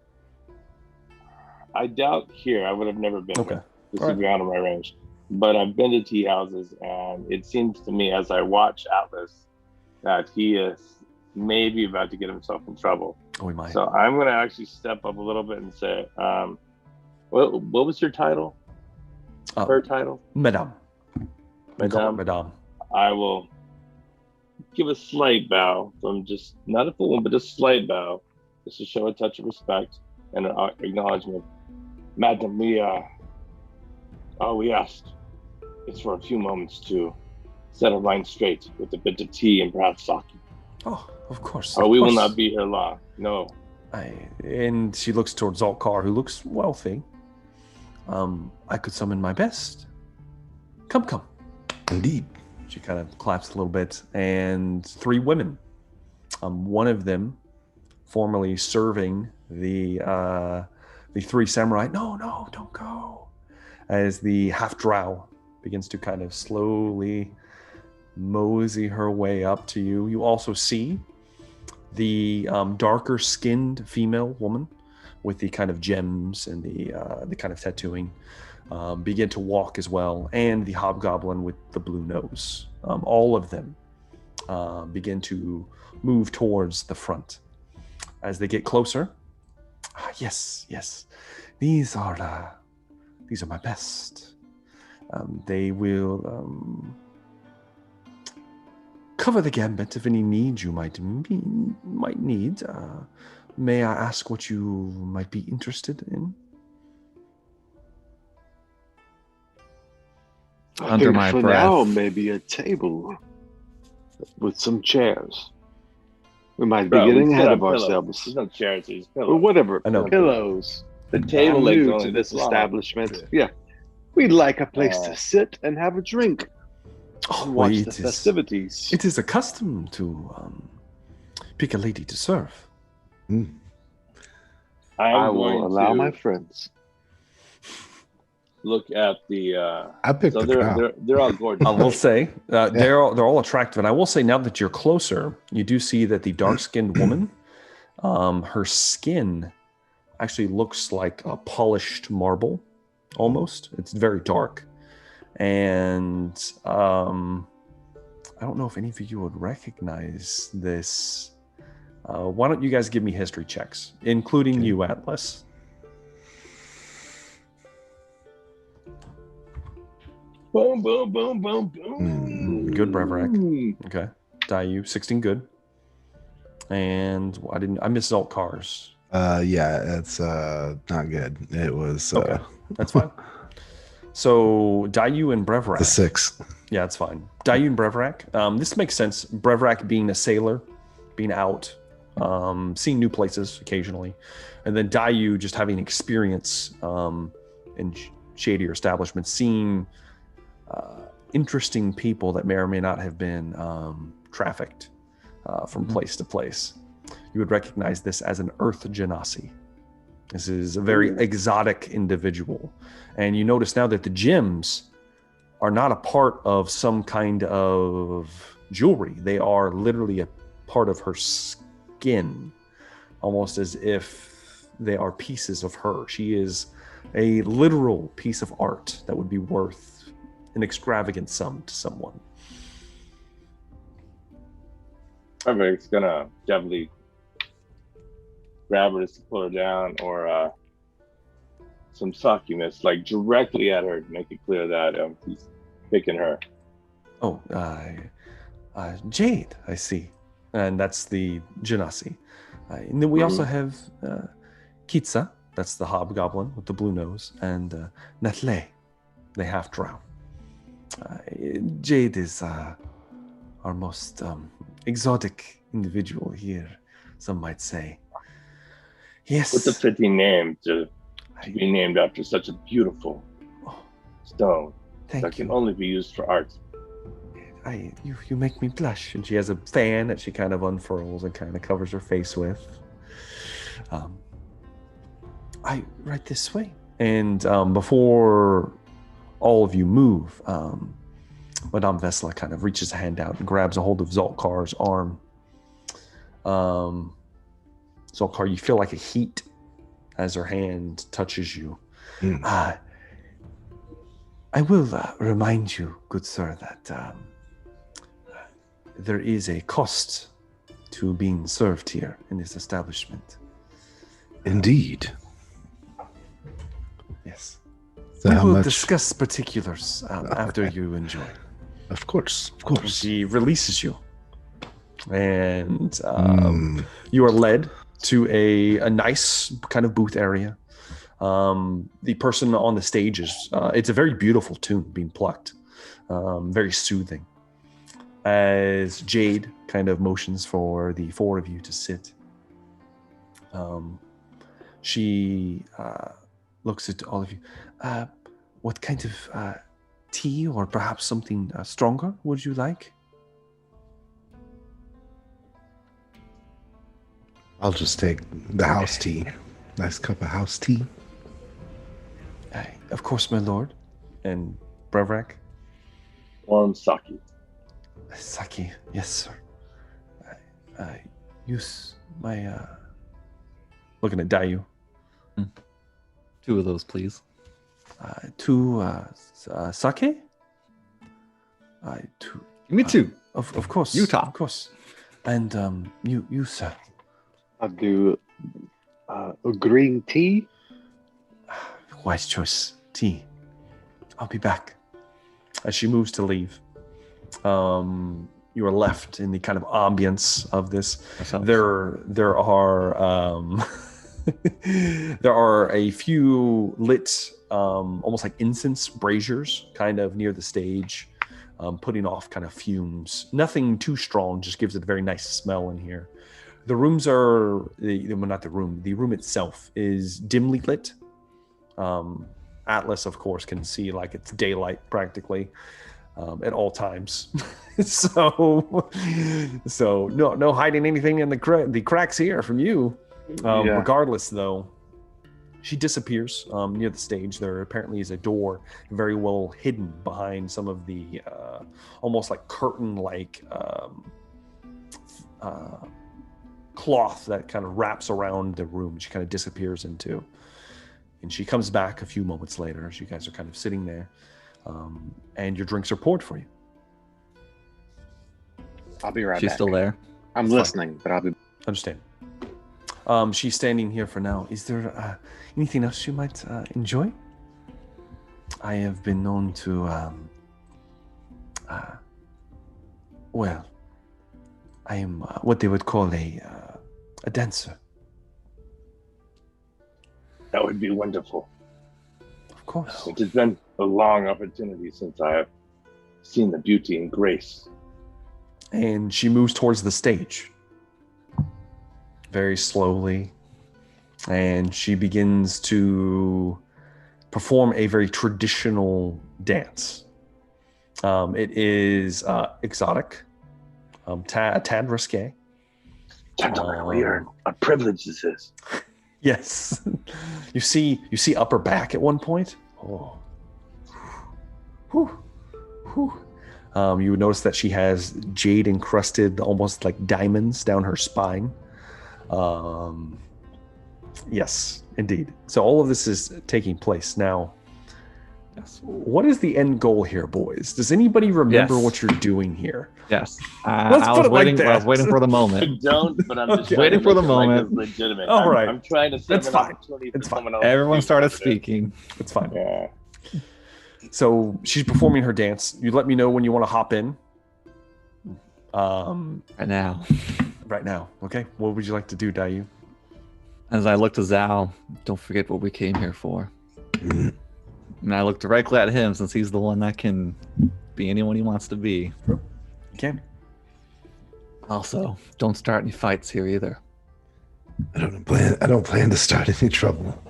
C: I doubt here. I would have never been.
A: Okay.
C: Here. This
A: All
C: is beyond my range. But I've been to tea houses, and it seems to me as I watch Atlas that he is maybe about to get himself in trouble.
A: Oh, we might.
C: So I'm going to actually step up a little bit and say, what was your title? Her title?
A: Madame.
C: Madame. I will give a slight bow from just, not a full one, but a slight bow, just to show a touch of respect and an acknowledgement. Madam, all we asked is for a few moments to set our mind straight with a bit of tea and perhaps sake.
A: Oh, of course.
C: We will not be here long. No.
A: And she looks towards Zalkar, who looks wealthy. I could summon my best. Come.
B: Indeed.
A: She kind of claps a little bit, and 3 women. One of them, formerly serving the 3 samurai. No, don't go. As the half drow begins to kind of slowly mosey her way up to you. You also see the darker skinned female woman with the kind of gems and the kind of tattooing begin to walk as well, and the hobgoblin with the blue nose. All of them begin to move towards the front. As they get closer, yes, these are my best. They will cover the gambit of any needs you might need. May I ask what you might be interested in?
E: I
D: Under
E: think
D: my
E: for
D: breath.
E: now, maybe a table with some chairs. We might be
C: Bro, we
E: getting
C: sit
E: ahead
C: on
E: of
C: pillows.
E: ourselves.
C: There's no chairs, there's
E: Or
C: pillows.
E: whatever.
A: I know.
E: Pillows.
C: The table
E: I'm
C: leg's
E: new
C: only
E: to this
C: long.
E: establishment. Yeah. We'd like a place
C: Uh,
E: to sit and have a drink
A: Oh,
E: and
A: well,
E: watch the festivities.
A: it is a custom to pick a lady to serve.
E: I
C: I'm
E: will
C: going
E: allow
C: to
E: my friends.
C: look at the.
B: I picked
C: So
B: the crowd.
C: they're all gorgeous.
A: I will say they're all attractive, and I will say now that you're closer, you do see that the dark-skinned woman, her skin actually looks like a polished marble, almost. It's very dark, and I don't know if any of you would recognize this. Why don't you guys give me history checks, including
B: Okay.
A: you, Atlas?
C: Boom, boom, boom, boom, boom.
A: Good, Breverac. Okay. Dayu, 16 good. And I missed Zalt Cars.
B: Yeah, it's not good. It was
A: Okay. That's fine. So Dayu and
B: the
A: Breverac.
B: 6.
A: Yeah, that's fine. Dayu and Breverac. This makes sense. Breverac being a sailor, being out, seeing new places occasionally. And then Dayu just having experience in shadier establishments, seeing interesting people that may or may not have been trafficked from place to place. You would recognize this as an Earth Genasi. This is a very exotic individual. And you notice now that the gems are not a part of some kind of jewelry. They are literally a part of her skin, almost as if they are pieces of her. She is a literal piece of art that would be worth an extravagant sum to someone.
C: Everybody's gonna definitely grab her to pull her down, or some suckiness, like directly at her to make it clear that he's picking her.
A: Oh, Jade, I see. And that's the Genasi. And then we also have Kitsa, that's the hobgoblin with the blue nose, and Natle, the half-drow. Jade is our most exotic individual here, some might say. Yes.
C: What's a fitting name to be named after such a beautiful stone
A: Thank
C: that can
A: you.
C: only be used for art?
A: You make me blush. And she has a fan that she kind of unfurls and kind of covers her face with. Right this way. And before all of you move, Madame Vesla kind of reaches a hand out and grabs a hold of Zolkar's arm. Zolkar, you feel like a heat as her hand touches you. I will remind you, good sir, that there is a cost to being served here in this establishment.
B: Indeed.
A: Yes.
B: So
A: We
B: how
A: will
B: much?
A: discuss particulars after you enjoy.
B: Of course.
A: She releases you. And you are led to a nice kind of booth area. The person on the stage is, it's a very beautiful tune being plucked. Very soothing. As Jade kind of motions for the four of you to sit. She looks at all of you. What kind of tea or perhaps something stronger would you like?
B: I'll just take the house tea. Nice cup of house tea.
A: Of course, my lord. And Brevrak?
C: Warm sake.
A: Saki, yes, sir. Use my... Looking at Dayu.
D: 2 of those, please.
A: 2 sake? Two.
D: Give me 2.
A: Of course.
D: Utah.
A: Of course. And you, sir.
E: I'll do a green tea.
A: Wise choice. Tea. I'll be back. As she moves to leave, you are left in the kind of ambience of this.
D: Ourselves.
A: There are there are a few lit, almost like incense braziers, kind of near the stage, putting off kind of fumes. Nothing too strong, just gives it a very nice smell in here. The rooms are, well, not the room. The room itself is dimly lit. Atlas, of course, can see like it's daylight practically at all times. so no hiding anything in the cracks here from you. Regardless, though, she disappears near the stage. There apparently is a door very well hidden behind some of the almost like curtain-like cloth that kind of wraps around the room. She kind of disappears into. And she comes back a few moments later as you guys are kind of sitting there. And your drinks are poured for you.
E: I'll be right back.
D: She's still there.
E: I'm listening, but I'll be...
A: Understand. She's standing here for now. Is there anything else you might enjoy? I have been known to, well, I am what they would call a dancer.
C: That would be wonderful.
A: Of course.
C: It has been a long opportunity since I have seen the beauty and grace.
A: And she moves towards the stage very slowly, and she begins to perform a very traditional dance. It is exotic, a tad risque.
C: Gentlemen, we are a privilege this is.
A: Yes. You see upper back at one point. Oh. Whew. Whew. You would notice that she has jade encrusted, almost like diamonds down her spine. Yes, indeed. So all of this is taking place now. Yes. What is the end goal here, boys? Does anybody remember what you're doing here?
D: Yes.
A: Let's put it like that.
D: I was waiting for the
C: I
D: moment.
C: don't, but I'm just
D: Waiting for the
C: it's
D: moment.
C: legitimate.
A: All right.
C: I'm trying to set
A: It's
C: an
A: fine.
C: opportunity
A: It's
C: for
A: fine.
C: someone else.
D: Everyone
C: to
D: started
C: do it.
D: speaking.
A: It's fine.
C: Yeah.
A: So she's performing her dance. You let me know when you want to hop in.
D: Right now.
A: Right now. Okay. What would you like to do, Dayu?
D: As I look to Zhao, don't forget what we came here for. And I look directly at him since he's the one that can be anyone he wants to be.
A: Okay.
D: Also, don't start any fights here either.
B: I don't plan to start any trouble.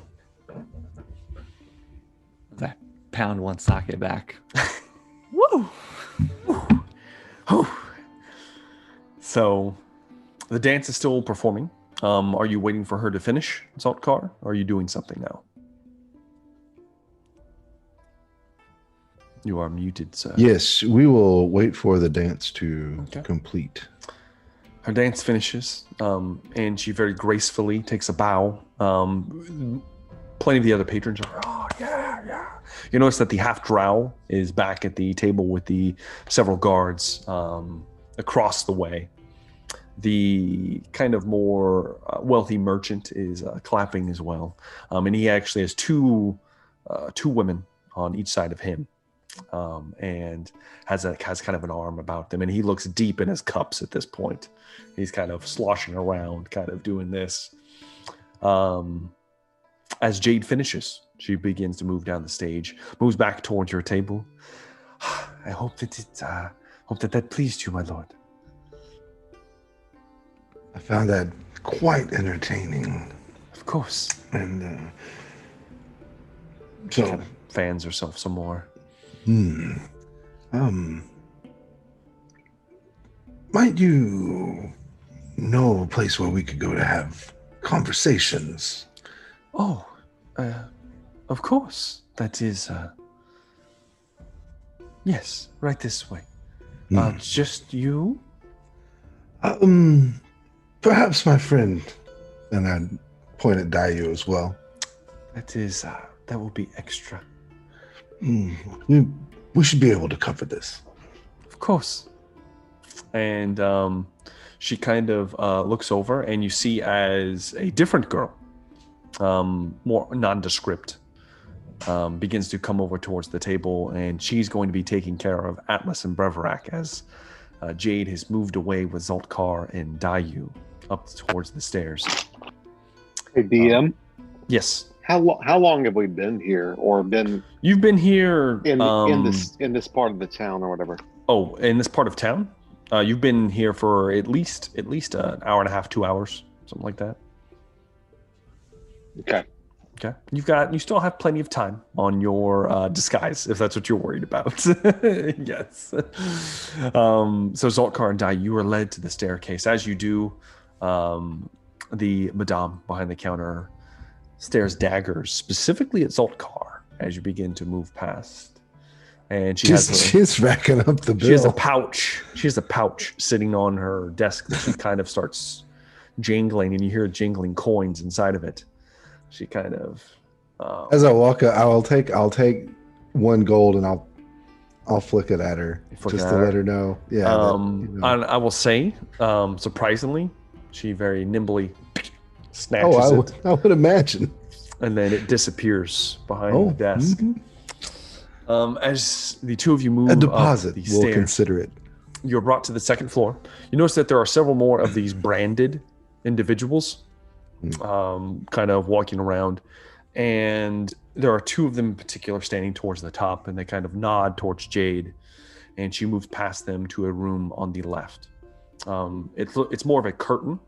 D: As I pound one sake back.
A: Woo! Whew. So, the dance is still performing. Are you waiting for her to finish, Saltkar? Or are you doing something now? You are muted, sir.
B: Yes, we will wait for the dance to
A: Okay.
B: complete.
A: Her dance finishes, and she very gracefully takes a bow. Plenty of the other patrons are, oh, yeah, yeah. You notice that the half-drow is back at the table with the several guards across the way. The kind of more wealthy merchant is clapping as well. And he actually has two women on each side of him. And has kind of an arm about them, and he looks deep in his cups at this point. He's kind of sloshing around, kind of doing this. As Jade finishes, she begins to move down the stage, moves back towards your table. I hope that that pleased you, my lord.
B: I found that quite entertaining,
A: Of course.
B: and
A: She
B: so
A: kind of fans herself some more.
B: Might you know a place where we could go to have conversations?
A: Oh, of course. That is, yes, right this way. Just you?
B: Perhaps my friend, and I point at Dayu as well.
A: That is, that will be extra.
B: We should be able to cover this.
A: Of course. And she kind of looks over, and you see as a different girl, more nondescript, begins to come over towards the table, and she's going to be taking care of Atlas and Breverak as Jade has moved away with Zoltkar and Dayu up towards the stairs.
E: Hey, DM.
A: Yes.
E: How long have we been here, or been
A: You've been here
E: in this part of the town or whatever?
A: Oh, in this part of town? You've been here for at least an hour and a half, 2 hours, something like that.
E: Okay.
A: Okay. You still have plenty of time on your disguise, if that's what you're worried about. Yes. So Zoltkar and Dai, you are led to the staircase. As you do, the madame behind the counter stares daggers specifically at Zoltkar as you begin to move past. And
B: she's racking up the bill.
A: She has a pouch. She has a pouch sitting on her desk that she kind of starts jingling, and you hear jingling coins inside of it. She kind of
B: as I walk up, I'll take $1 gold and I'll flick it at her just to let her know. Yeah.
A: I will say, surprisingly, she very nimbly snatches it.
B: I would imagine.
A: And then it disappears behind the desk.
B: Mm-hmm.
A: As the two of you move
B: a deposit,
A: up the
B: we'll
A: stairs,
B: consider it.
A: You're brought to the second floor. You notice that there are several more of these branded individuals kind of walking around. And there are 2 of them in particular standing towards the top, and they kind of nod towards Jade. And she moves past them to a room on the left. It's more of a curtain.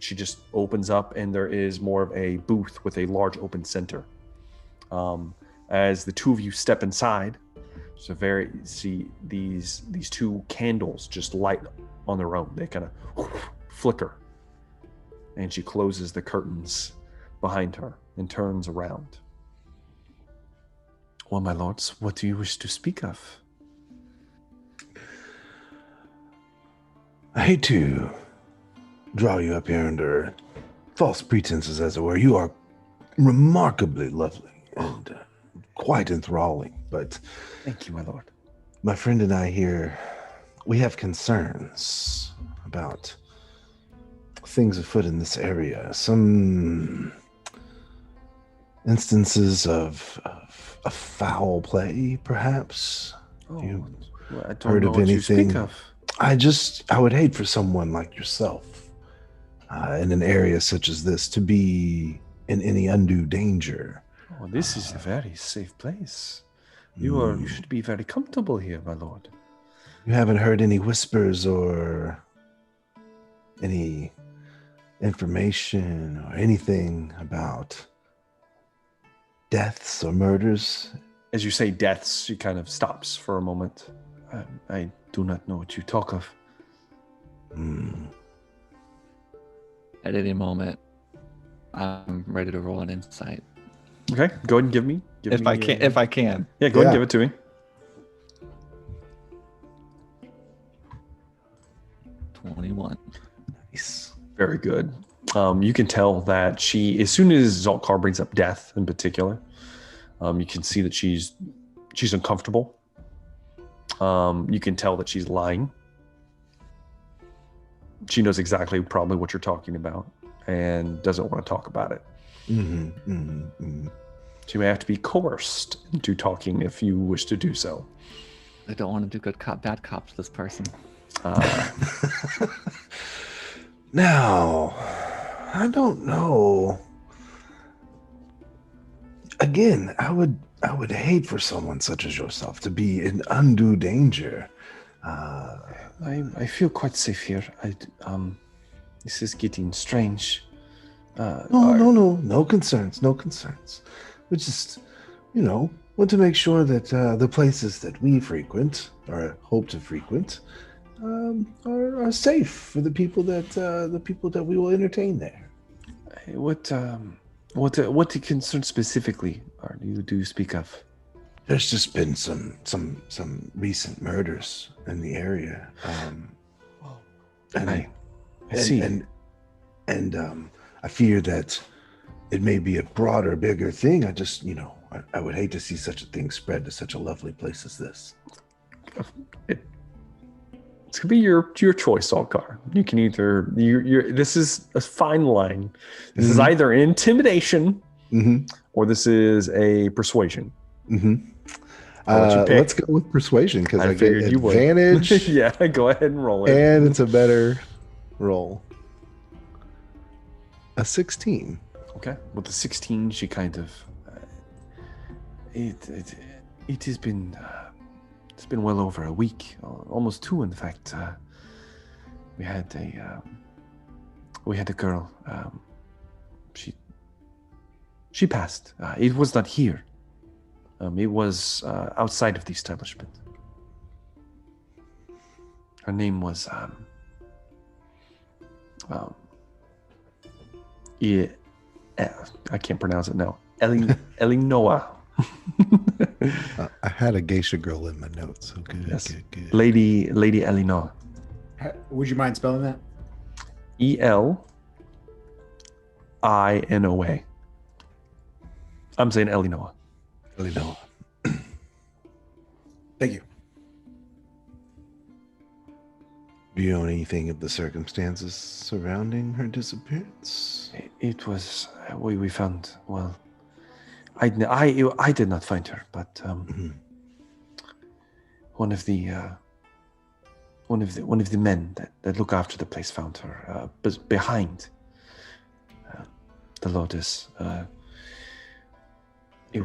A: She just opens up, and there is more of a booth with a large open center. As the 2 of you step inside, see these 2 candles just light on their own. They kind of flicker, and she closes the curtains behind her and turns around. Well, my lords, what do you wish to speak of?
G: I hate to draw you up here under false pretenses, as it were. You are remarkably lovely and quite enthralling, but
A: thank you, my lord.
G: My friend and I here, we have concerns about things afoot in this area. Some instances of foul play, perhaps. You
A: I don't
G: heard
A: know
G: of
A: what
G: anything?
A: you speak of.
G: I would hate for someone like yourself in an area such as this to be in any undue danger.
A: Oh, this is a very safe place. You should be very comfortable here, my lord.
G: You haven't heard any whispers or any information or anything about deaths or murders?
A: As you say deaths, she kind of stops for a moment. I do not know what you talk of.
D: At any moment, I'm ready to roll an insight.
A: Okay, go ahead and give me.
D: If I can.
A: Yeah, go ahead and give it to me.
D: $21.
A: Nice. Very good. You can tell that as soon as Zoltkar brings up death in particular, you can see that she's uncomfortable. You can tell that she's lying. She knows exactly probably what you're talking about and doesn't want to talk about it. She may have to be coerced into talking if you wish to do so.
D: I don't want to do good cop, bad cop to this person.
G: Now, I don't know. Again, I would hate for someone such as yourself to be in undue danger.
A: I feel quite safe here. This is getting strange.
G: No concerns. We just, want to make sure that the places that we frequent or hope to frequent are safe for the people that we will entertain there.
A: What concern specifically do you speak of?
G: There's just been some recent murders in the area.
A: I see.
G: And I fear that it may be a broader, bigger thing. I just, I would hate to see such a thing spread to such a lovely place as this.
A: It's gonna be your choice, Zoltkar. You can either this is a fine line. This is either intimidation or this is a persuasion. I'll let you pick.
B: Let's go with persuasion because I get
A: figured you would.
B: advantage.
A: Yeah, go ahead and roll it.
B: And it's a better roll. A 16.
A: Okay. With the 16, she kind of. It has been. It's been well over a week, almost 2, in fact. We had a girl. She passed. It was not here. It was outside of the establishment. Her name was I can't pronounce it now. Elinoa.
B: I had a geisha girl in my notes. So good,
A: Yes.
B: good.
A: Lady Elinoa.
F: Would you mind spelling that?
A: Elinoa. I'm saying Elinoa.
B: Elinoa.
F: Thank you.
B: Do you know anything of the circumstances surrounding her disappearance?
A: It was we found. Well, I did not find her, but one of the men that look after the place found her behind the Lotus. It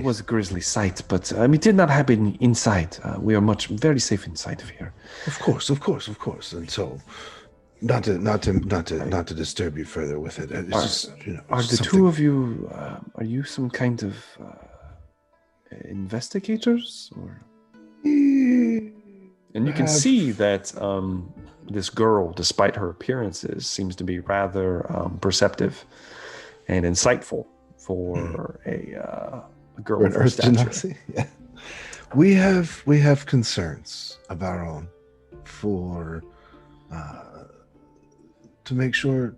A: was a grisly sight, but it did not happen inside. We are very safe inside of here.
B: Of course. And so, not to disturb you further with it. It's just,
A: Are the two of you? Are you some kind of investigators, or? And you can see that this girl, despite her appearances, seems to be rather perceptive and insightful for a girl of her stature.
B: Yeah. We have concerns of our own for to make sure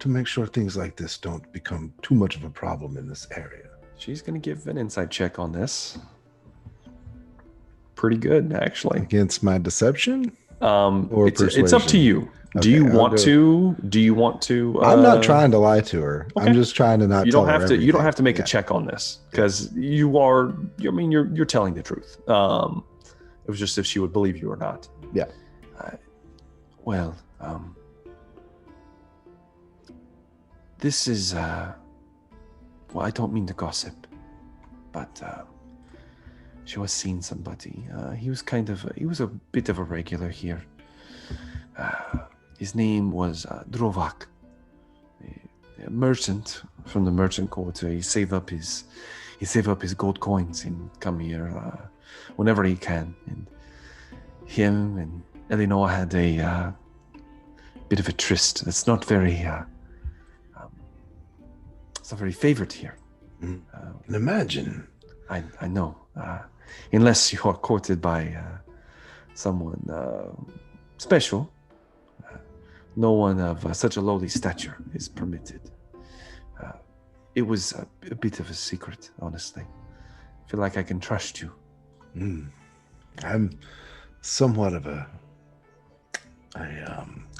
B: things like this don't become too much of a problem in this area.
A: She's going to give an insight check on this. Pretty good, actually.
B: Against my deception? Or
A: it's up to you.
B: Okay,
A: do you want to?
B: I'm not trying to lie to her. Okay. I'm just trying to not.
A: You don't have to.
B: Everything.
A: You don't have to make a check on this because you are. You're telling the truth. It was just if she would believe you or not.
B: Yeah.
A: This is. Well, I don't mean to gossip, but she was seeing somebody. He was a bit of a regular here. His name was Drovak, a merchant from the merchant quarter. He save up his gold coins and come here whenever he can. And him and Eleanor had a bit of a tryst. It's not very favored here.
B: And imagine.
A: I know. Unless you are courted by someone special. No one of such a lowly stature is permitted. It was a bit of a secret, honestly. I feel like I can trust you.
B: I'm somewhat of a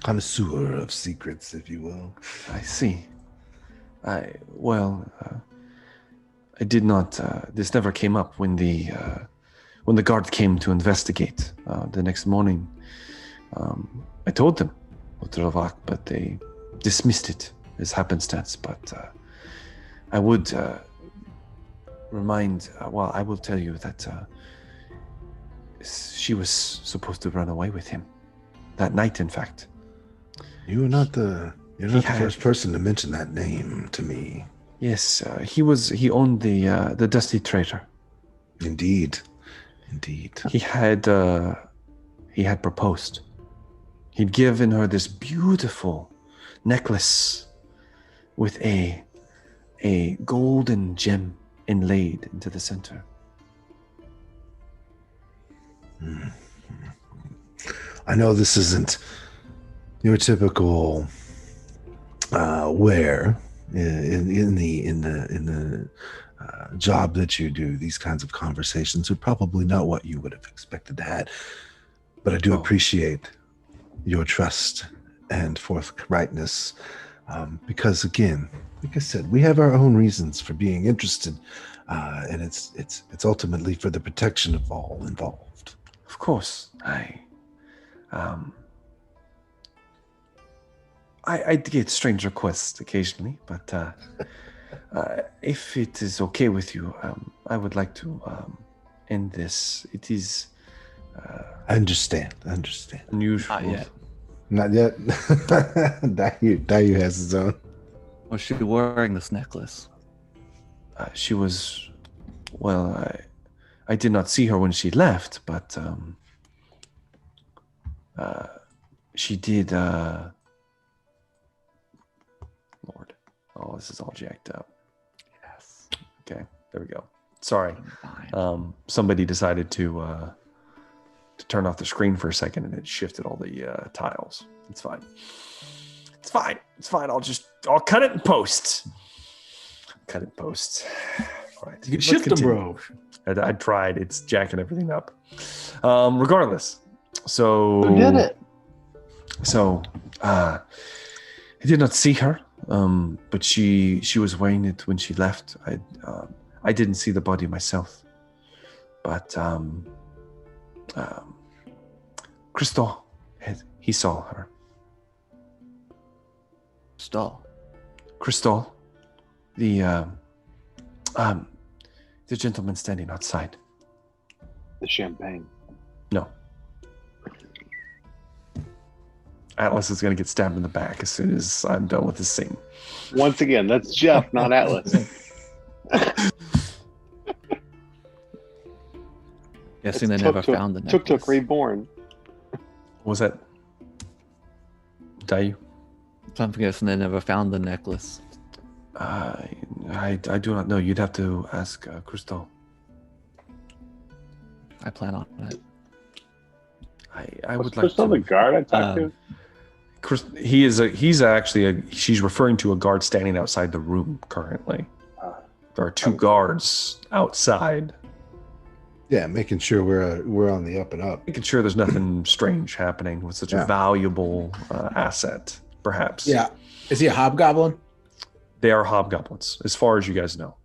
B: connoisseur of secrets, if you will.
A: I see. I did not. This never came up when the guard came to investigate the next morning. I told them. But they dismissed it as happenstance. But I would I will tell you that she was supposed to run away with him that night. In fact,
B: you're not the first person to mention that name to me.
A: Yes, he owned the Dusty Trader.
B: Indeed.
A: He had proposed. He'd given her this beautiful necklace with a golden gem inlaid into the center.
B: I know this isn't your typical wear in the job that you do. These kinds of conversations are probably not what you would have expected to have. But I do appreciate your trust and forthrightness, because again,
G: like I said, we have our own reasons for being interested, and it's ultimately for the protection of all involved.
A: Of course, I get strange requests occasionally, but if it is okay with you, I would like to end this. It is
G: I understand.
A: unusual.
D: Not yet.
G: Not yet. Dayu has his own.
D: Was she wearing this necklace?
A: She was, well, I did not see her when she left, but she did. Lord, oh, this is all jacked up.
D: Yes.
A: Okay, there we go. Sorry,
D: Fine.
A: somebody decided to turn off the screen for a second, and it shifted all the tiles. It's fine. It's fine. It's fine. I'll cut it in post. Cut it in post. All right.
F: You can shift them, bro.
A: I tried. It's jacking everything up. Regardless, so
E: Who did it?
A: So I did not see her, but she was wearing it when she left. I didn't see the body myself, but Crystal, he saw her.
D: Stall.
A: Crystal, the gentleman standing outside.
E: The champagne.
A: No. Atlas is going to get stabbed in the back as soon as I'm done with this scene.
E: Once again, that's Jeff, not Atlas.
D: Guessing they never found the necklace.
E: Tuk Reborn.
A: What was that? Dayu?
D: I'm guessing they never found the necklace.
A: I do not know. You'd have to ask Crystal.
D: I plan on it.
A: I
C: Was
A: would like
C: Crystal
A: to.
C: the guard I talked to?
A: She's referring to a guard standing outside the room currently. There are two guards outside,
G: Yeah, making sure we're on the up and up.
A: making sure there's nothing strange happening with such a
G: Yeah.
A: valuable asset, perhaps.
F: Yeah. Is he a hobgoblin?
A: They are hobgoblins, as far as you guys know.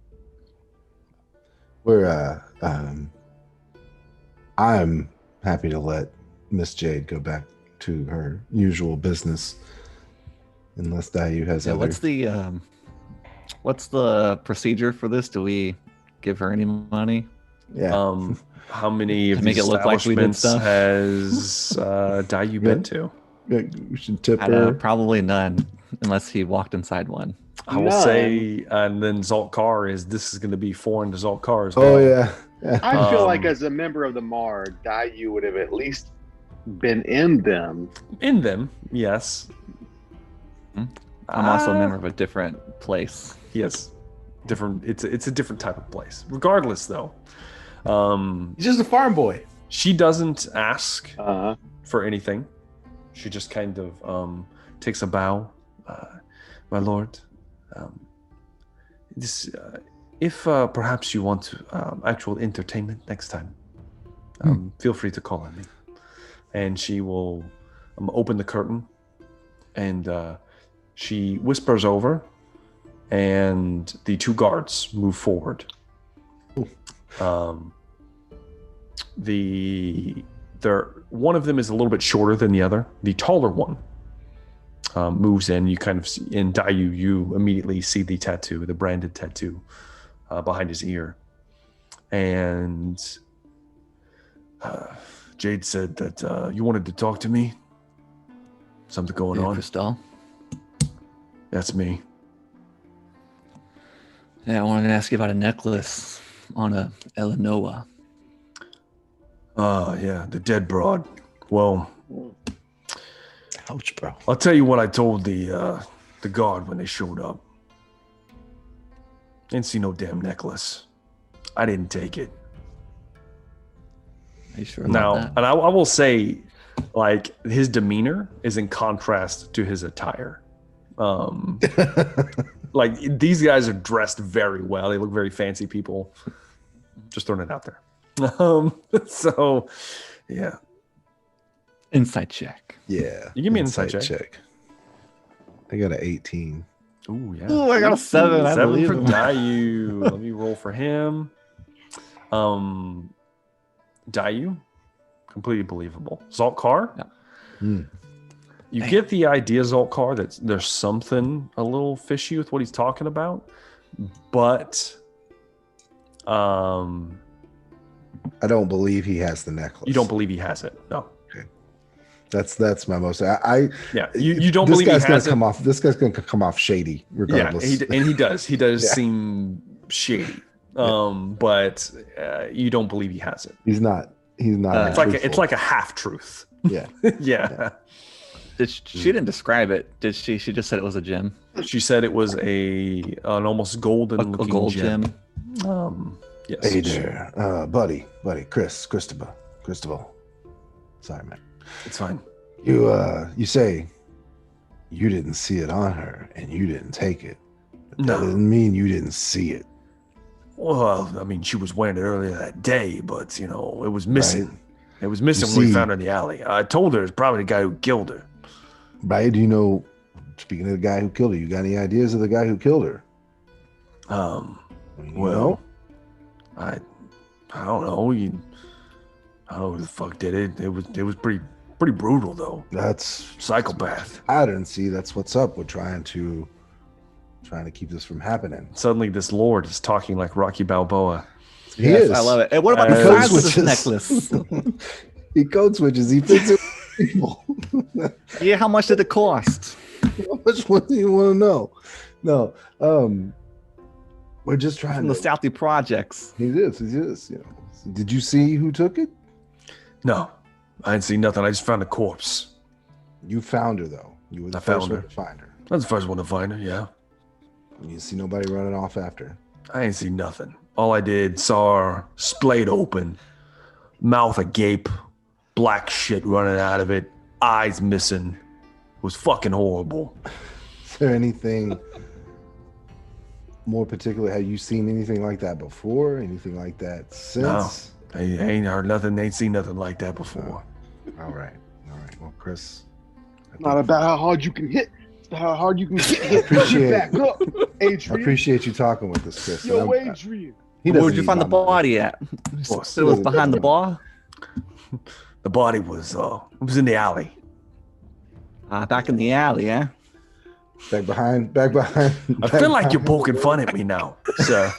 G: We're I'm happy to let Miss Jade go back to her usual business, unless Dayu has
D: Yeah,
G: other.
D: what's the procedure for this? Do we give her any money?
G: Yeah,
A: How many of
D: To make
A: these
D: it look like we did
A: establishments
D: stuff?
A: has Dayu been to?
G: we should tip
D: I don't know,
G: her.
D: probably none, unless he walked inside one.
A: I will say, and then Zaltkar this is going to be foreign to Zaltkar as well.
G: Oh yeah.
E: I feel like
A: Um,
E: as a member of the Mard, Dayu would have at least been in them.
A: In them, yes.
D: I'm also a
A: Ah,
D: member of a different place.
A: Yes, different. It's a different type of place. Regardless, though,
F: He's just a farm boy.
A: she doesn't ask
E: Uh-huh.
A: for anything. She just kind of takes a bow, my lord. If perhaps you want actual entertainment next time, feel free to call on me. And she will open the curtain, and she whispers over, and the two guards move forward. One of them is a little bit shorter than the other. The taller one moves in. You kind of see, in Dayu, you immediately see the tattoo, the branded tattoo behind his ear. And Jade said that you wanted to talk to me. Something going on.
D: Crystal.
A: That's me.
D: Yeah, I wanted to ask you about a necklace on a Eleanor.
A: Yeah, the dead broad. Well,
G: Ouch, bro.
A: I'll tell you what I told the guard when they showed up. Didn't see no damn necklace. I didn't take it.
D: Are you sure
A: Now,
D: about that?
A: and I will say, like, his demeanor is in contrast to his attire. Like, these guys are dressed very well. They look very fancy people. Just throwing it out there. So, yeah.
D: Insight check.
G: Yeah.
A: You give me an insight check.
G: I got an 18.
A: Ooh, yeah.
D: Ooh, I got a 7. I
A: 7
D: believe
A: for
D: him.
A: Dayu. Let me roll for him. Dayu, completely believable. Zaltkar, you get the idea, Zaltkar, that there's something a little fishy with what he's talking about, but
B: I don't believe he has the necklace.
A: you don't believe he has it. No.
B: That's my most. You
A: don't believe he has it.
B: This guy's gonna come off shady regardless.
A: Yeah, and he does. He does seem shady. But you don't believe he has it.
B: He's not.
A: It's like a half truth.
B: Yeah.
A: Yeah.
D: She didn't describe it, did she? She just said it was a gem.
A: She said it was an almost golden
D: A gold gem.
A: Yes.
B: Hey there, buddy, Cristobal. Sorry, man.
A: It's fine.
B: You say you didn't see it on her and you didn't take it. That doesn't mean you didn't see it.
A: Well, I mean, she was wearing it earlier that day, but it was missing.
B: Right.
A: It was missing when we found her in the alley. I told her it's probably the guy who killed her.
B: Right? Do you know? Speaking of the guy who killed her, you got any ideas of the guy who killed her?
A: Well, I don't know. I don't know who the fuck did it. It was pretty brutal though.
B: That's
A: Psychopath.
B: pattern. See, that's what's up. We're trying to keep this from happening.
A: Suddenly, this lord is talking like Rocky Balboa.
B: He is.
D: I love it. And what about the
B: code
D: size of this
B: switches.
D: necklace?
B: He code switches. He fits it with people.
D: Yeah, how much did it cost?
B: How much one do you want to know? No. We're just trying
D: From the Southie Projects.
B: He is. Did you see who took it?
A: No, I didn't see nothing. I just found a corpse.
B: You found her though. You were the
A: I
B: first
A: found
B: one
A: her.
B: to find her.
A: I was the first one to find her. Yeah.
B: You didn't see nobody running off after.
A: I ain't see nothing. All I did saw her splayed open, mouth agape, black shit running out of it, eyes missing. It was fucking horrible.
B: Is there anything more particular? Have you seen anything like that before? Anything like that since?
A: No, I ain't heard nothing. Ain't seen nothing like that before.
B: All right. Well, Chris.
E: Not about how hard you can hit. It's about how hard you can hit.
B: Appreciate
E: back up,
B: I
E: Adrian.
B: appreciate you talking with us, Chris.
E: Yo, Adrian.
D: Where'd you find the body at? It was behind the bar?
A: The body was it was in the alley.
D: Back in the alley, yeah?
B: Back behind.
A: I feel like you're poking fun at me now, sir.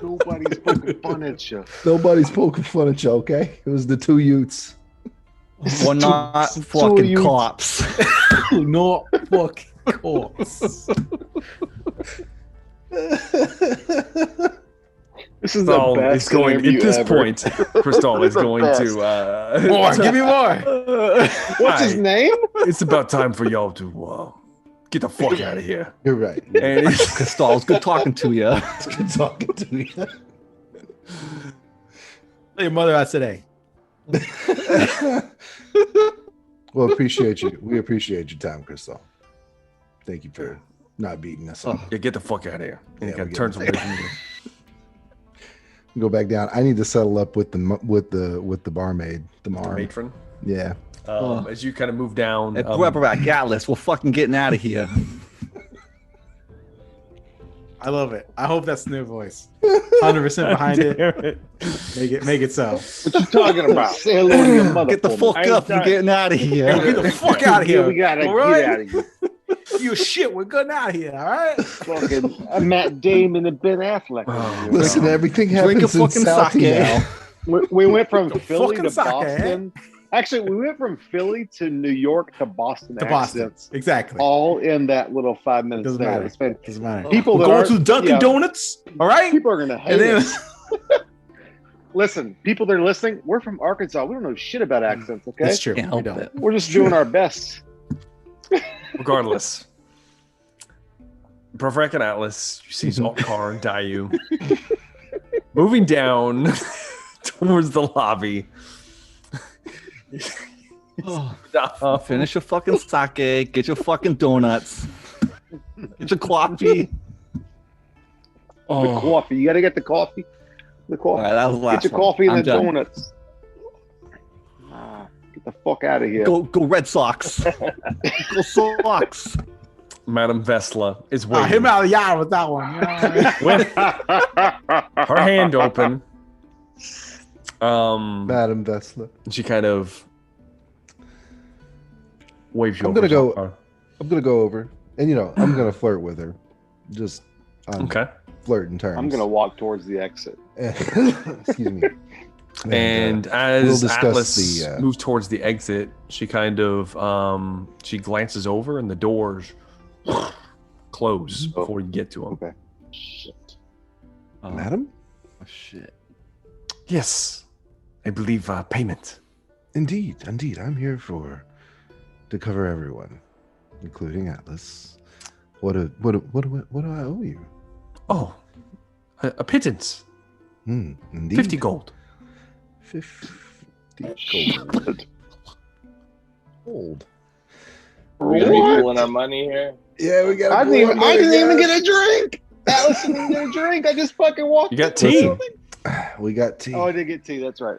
E: Nobody's poking fun at you.
B: Nobody's poking fun at you, okay? It was the two Utes.
D: We're not fucking cops.
F: Not fucking cops.
E: This is the
A: Crystal
E: best
A: is going
E: interview
A: at this
E: ever.
A: point. Crystal is
E: The
A: going
E: best.
A: to
F: More, give me more.
E: What's his name?
A: It's about time for y'all to get the fuck out of here.
B: You're right.
A: And
D: Crystal, it's good talking to you.
B: It's good talking to you.
F: Tell your mother out today.
B: Well, appreciate you. We appreciate your time, Crystal. Thank you for not beating us up.
A: yeah, get the fuck out of here. And
B: Yeah,
A: he kind
B: we
A: of turns away
B: get-
A: from you.
B: Go back down. I need to settle up with the barmaid, the marm.
A: Matron.
B: Yeah.
A: As you kind of move down.
D: Hey, Brotherback Atlas, we're fucking getting out of here.
F: I love it. I hope that's the new voice. 100% behind it. Make it so.
E: What you talking about? Say hello to your mother.
D: Get the
E: for me.
D: fuck up. We're getting out of here.
F: Get the fuck out of here.
E: Yeah, we gotta
F: all right?
E: get out of here.
F: You shit. We're getting out of here. All right.
E: Fucking Matt Damon and Ben Affleck.
A: Oh,
B: Listen, everything
D: Drink a
B: happens in
D: fucking
B: Southie
D: sake.
B: now.
E: We went from Philly
F: fucking
E: to
F: sake,
E: Boston. Actually, we went from Philly to New York to Boston.
F: To Boston.
E: accents,
F: Exactly.
E: all in that little 5 minutes
F: Doesn't
E: there.
F: matter.
E: It's been
F: Doesn't matter.
E: people
F: We're
E: that
F: going
E: aren't-
F: to Dunkin'
E: yeah,
F: Donuts. All right.
E: People are gonna hate
F: And then
E: us. Listen, people that are listening, we're from Arkansas. We don't know shit about accents. Okay,
F: that's true.
D: Can't
F: We
D: help
F: don't.
D: it.
E: we're just doing our best.
A: Regardless. Brotherback and Atlas, you see Zaltkar and Dayu moving down towards the lobby.
D: Finish your fucking sake. Get your fucking donuts. Get your coffee.
E: The coffee. You gotta get the coffee. The
D: All
E: coffee.
D: right, that was the last
E: Get your
D: one.
E: coffee and
D: I'm
E: the
D: done.
E: donuts. Get the fuck out of here.
D: Go Red Sox. Go Sox.
A: Madame Vesla is
F: Oh,
A: waiting
F: him out of the eye with that one. You know?
A: with her hand open.
B: Madam Vesla.
A: She kind of waves you
B: I'm
A: over.
B: gonna go over, and I'm gonna flirt with her, just on
A: Okay.
B: flirting terms.
E: I'm gonna walk towards the exit.
B: Excuse me.
A: And
B: we'll
A: as
B: discuss
A: Atlas
B: the,
A: moves towards the exit, she kind of she glances over, and the doors close before you get to them.
E: Okay.
C: Shit.
B: Madam,
D: Oh, shit.
A: Yes, I believe payment.
B: indeed, I'm here to cover everyone, including Atlas. What do I owe you?
A: Oh, a pittance.
B: Indeed.
A: 50 gold.
B: 50
E: Shit.
B: gold.
C: Are we gonna be pulling our money here?
B: Yeah, we got.
E: I didn't even get a drink. Allison didn't get a drink. I just fucking walked.
A: You got
E: into
A: tea.
E: something.
B: We got tea.
E: Oh, I did get tea. That's right.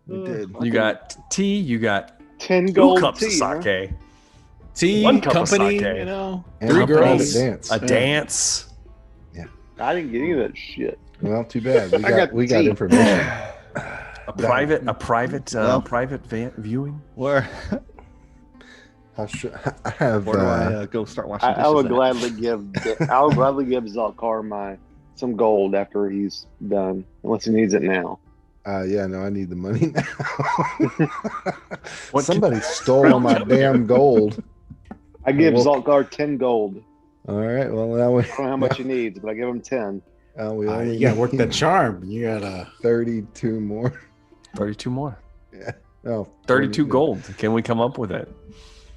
B: We did.
A: You got tea. You got
E: 10
A: 2
E: gold
A: cups
E: tea.
A: of sake.
F: Tea,
A: 1 cup of
F: company,
A: sake.
F: you know.
B: And
F: 3
B: a private
F: girls.
B: dance.
A: A dance.
E: I didn't get any of that shit.
B: Well, too bad. We got
E: tea.
B: information.
A: A private viewing.
D: Where
B: I have.
D: do I go start washing dishes
E: I would
D: at?
E: gladly give Zalkar some gold after he's done, unless he needs it now.
B: Yeah, no, I need the money now.
A: What
B: Somebody stole my damn gold.
E: I give
B: Well-
E: Zalkar 10 gold.
B: All right. Well, now we.
E: I don't know how much he needs, but I give him 10.
B: We only
F: You gotta work
B: need
F: that charm. You gotta.
B: 32 more.
A: 32 more.
B: Yeah. No.
A: 32 gold. Can we come up with it?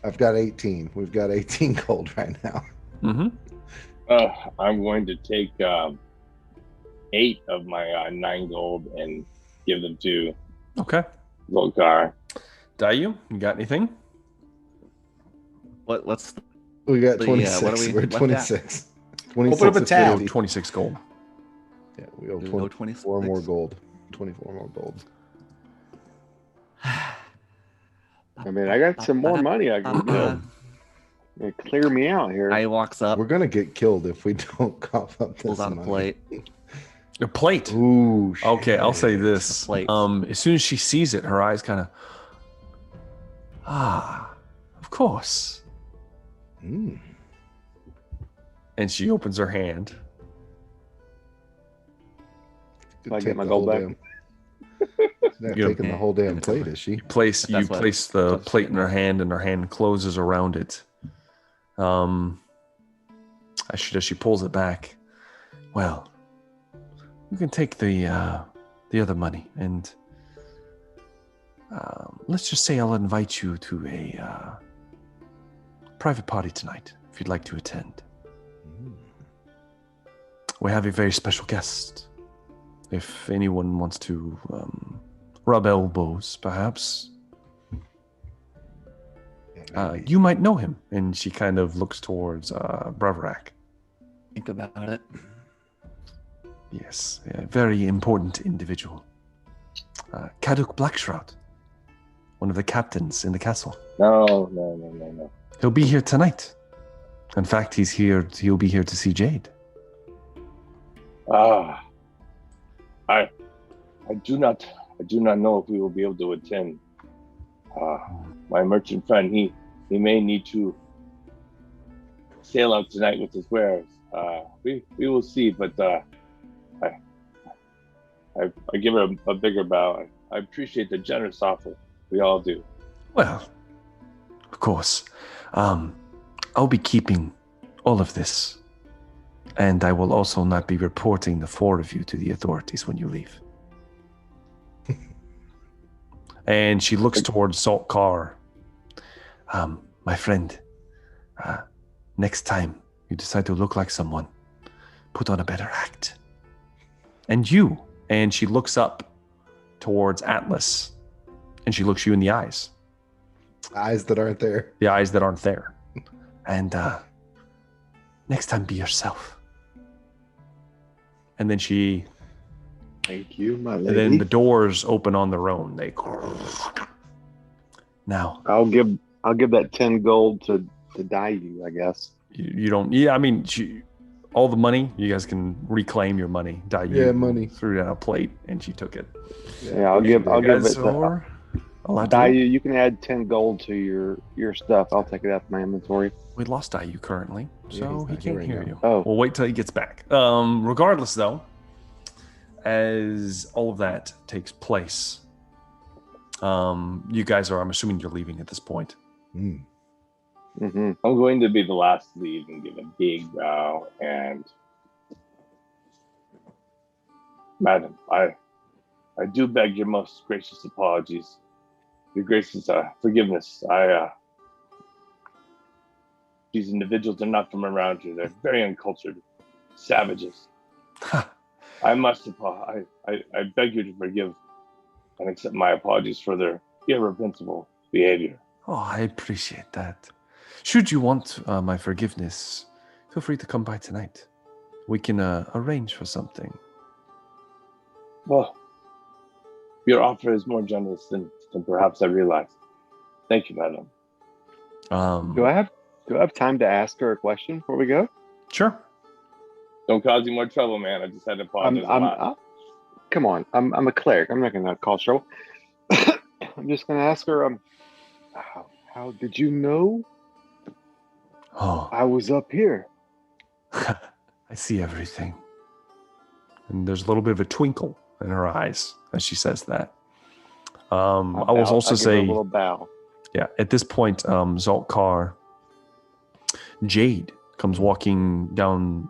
B: I've got 18. We've got 18 gold right now.
A: Mm-hmm.
C: I'm going to take 8 of my 9 gold and give them to
A: Okay.
C: Volkar.
A: Dayu, you got anything?
D: What's
B: We got
D: So,
B: 26.
D: what are we
B: We're
D: left at?
B: 26. 26
F: Open up a
B: of
F: tab.
B: 50.
A: 26 gold.
B: Yeah, we owe
D: Do we owe
B: 24 more
D: 26?
B: gold. 24 more gold.
E: I mean, I got some more money I can give. Clear me out here.
D: I walks up,
B: We're going to get killed if we don't cough up
D: pulls
B: this
D: out a
B: money.
D: plate.
A: A plate.
B: Ooh,
A: Okay, I'll say
B: shit.
A: this.
D: Plate.
A: As soon as she sees it, her eyes kind of. Of course.
B: Mm.
A: And she opens her hand.
E: Can I
B: Take
E: get my
B: the
E: gold
B: whole
E: back?
B: damn- She's not
A: You-
B: taking the whole damn
D: Give it to
B: plate,
D: her.
B: is she?
A: You place
D: That's what-
A: the
D: that's
A: plate in her hand, and her hand closes around it. As she pulls it back, well, you can take the other money, and let's just say I'll invite you to a private party tonight if you'd like to attend.
B: Mm.
A: We have a very special guest. If anyone wants to rub elbows, perhaps. You might know him. And she kind of looks towards Bravarac.
D: Think about it.
A: Yes, a very important individual. Kaduk Blackshroud, one of the captains in the castle.
C: No.
A: He'll be here tonight. In fact, he'll be here to see Jade.
C: I do not know if we will be able to attend. My merchant friend, he may need to sail out tonight with his wares. We will see, but I give her a bigger bow. I appreciate the generous offer. We all do.
A: Well, of course. I'll be keeping all of this. And I will also not be reporting the 4 of you to the authorities when you leave. And she looks towards Salt Car. My friend, next time you decide to look like someone, put on a better act. And you. And she looks up towards Atlas. And she looks you in the eyes.
B: Eyes that aren't there.
A: The eyes that aren't there. And next time, be yourself. And then she...
E: Thank you, my lady.
A: And then the doors open on their own. They... Now,
E: I'll give that 10 gold to Dayu, I guess.
A: You don't. Yeah, I mean, all the money you guys can reclaim your money.
B: Yeah, money.
A: threw down a plate and she took it.
E: Yeah, I'll give
A: Guys,
E: it.
A: or allowed to leave?
E: Dayu, you can add 10 gold to your stuff. I'll take it out of my inventory.
A: We lost Dayu currently,
B: Yeah,
A: so
B: he's
A: he
B: not
A: can't
B: here
A: hear
B: right
A: you.
E: now. Oh.
A: We'll wait till he gets back. Regardless, though, as all of that takes place, you guys are. I'm assuming you're leaving at this point.
B: Mm.
E: Mm-hmm.
C: I'm going to be the last to leave and give a big bow. And madam, I do beg your most gracious apologies, your gracious forgiveness. These individuals are not from around here. They're very uncultured savages. I beg you to forgive and accept my apologies for their irrepressible behavior.
A: Oh, I appreciate that. Should you want my forgiveness, feel free to come by tonight. We can arrange for something.
C: Well, your offer is more generous than perhaps I realized. Thank you, madam.
E: Do I have time to ask her a question before we go?
A: Sure.
C: Don't cause you more trouble, man. I just had to apologize a lot.
E: Come on, I'm a cleric. I'm not going to cause trouble. I'm just going to ask her. How did you know
A: Oh,
E: I was up here?
A: I see everything. And there's a little bit of a twinkle in her eyes as she says that. I will also
E: give her
A: say,
E: a little bow.
A: yeah, at this point, Zaltkar, Jade comes walking down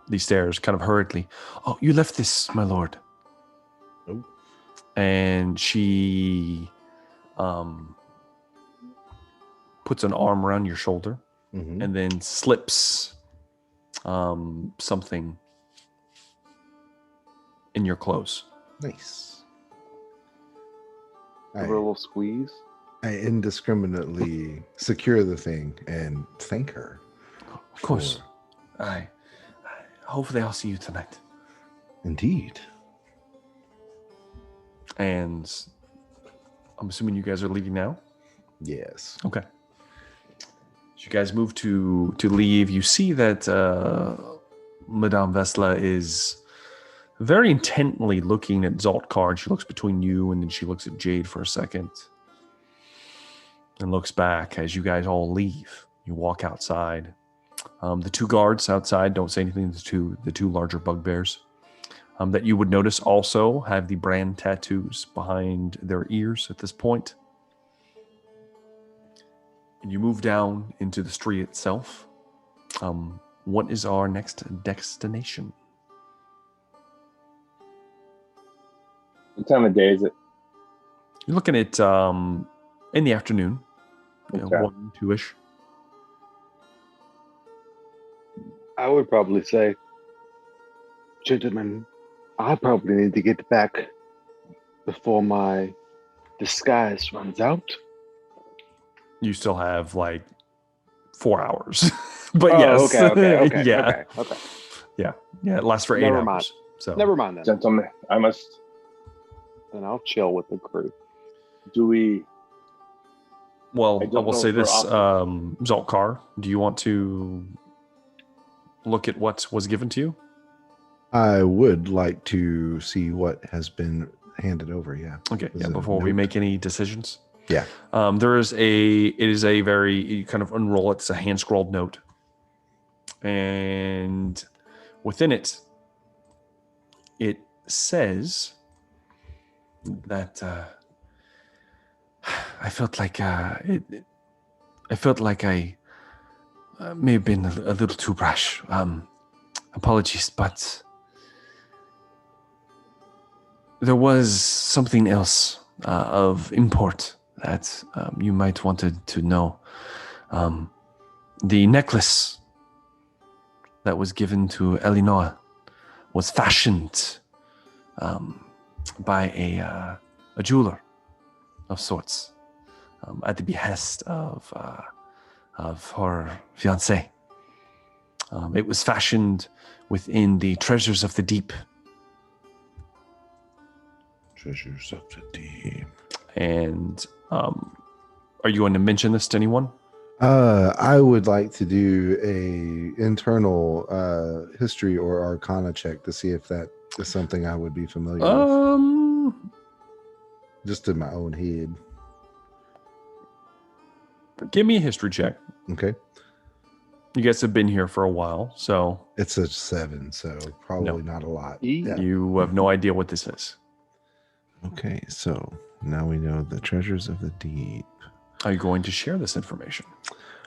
A: these stairs kind of hurriedly. Oh, you left this, my lord.
B: Oh.
A: And she puts an arm around your shoulder
B: Mm-hmm.
A: and then slips something in your clothes.
B: Nice.
E: Give her a little squeeze.
B: I indiscriminately secure the thing and thank her.
A: Of course. Hopefully I'll see you tonight.
B: Indeed.
A: And I'm assuming you guys are leaving now?
B: Yes.
A: Okay. As you guys move to leave, you see that Madame Vesla is very intently looking at Zaltkar. She looks between you and then she looks at Jade for a second and looks back as you guys all leave. You walk outside. The two guards outside don't say anything to the two larger bugbears that you would notice also have the brand tattoos behind their ears at this point. And you move down into the street itself. What is our next destination?
C: What time of day is it?
A: You're looking at in the afternoon,
C: Okay.
A: 1, 2-ish.
E: I would probably say, gentlemen, I probably need to get back before my disguise runs out.
A: You still have like 4 hours, but
E: Oh,
A: yes,
E: okay,
A: yeah,
E: okay.
A: yeah. It lasts for 8
E: Never
A: hours.
E: mind.
A: So
E: Never mind then.
C: Gentlemen, I must.
E: And I'll chill with the crew.
C: Do we?
A: Well,
C: I
A: I
C: don't
A: will
C: know
A: say
C: if we're
A: this, Zaltkar, do you want to look at what was given to you?
B: I would like to see what has been handed over, yeah.
A: Okay,
B: Is
A: yeah,
B: it a
A: before we
B: note?
A: make any decisions.
B: Yeah.
A: It is a very, you kind of unroll it, it's a hand-scrawled note. And within it, it says that I felt like I may have been a little too brash. Apologies, but there was something else of import that you might wanted to know. The necklace that was given to Elinor was fashioned by a jeweler of sorts at the behest of her fiancé. It was fashioned within the treasures of the deep.
B: Treasures of the deep.
A: And are you going to mention this to anyone?
B: I would like to do a internal history or arcana check to see if that is something I would be familiar with. Just in my own head.
A: Give me a history check.
B: Okay.
A: You guys have been here for a while, so
B: It's a 7, so probably not a lot. Yeah.
A: you have no idea what this is.
B: Okay, so now we know the treasures of the deep.
A: Are you going to share this information?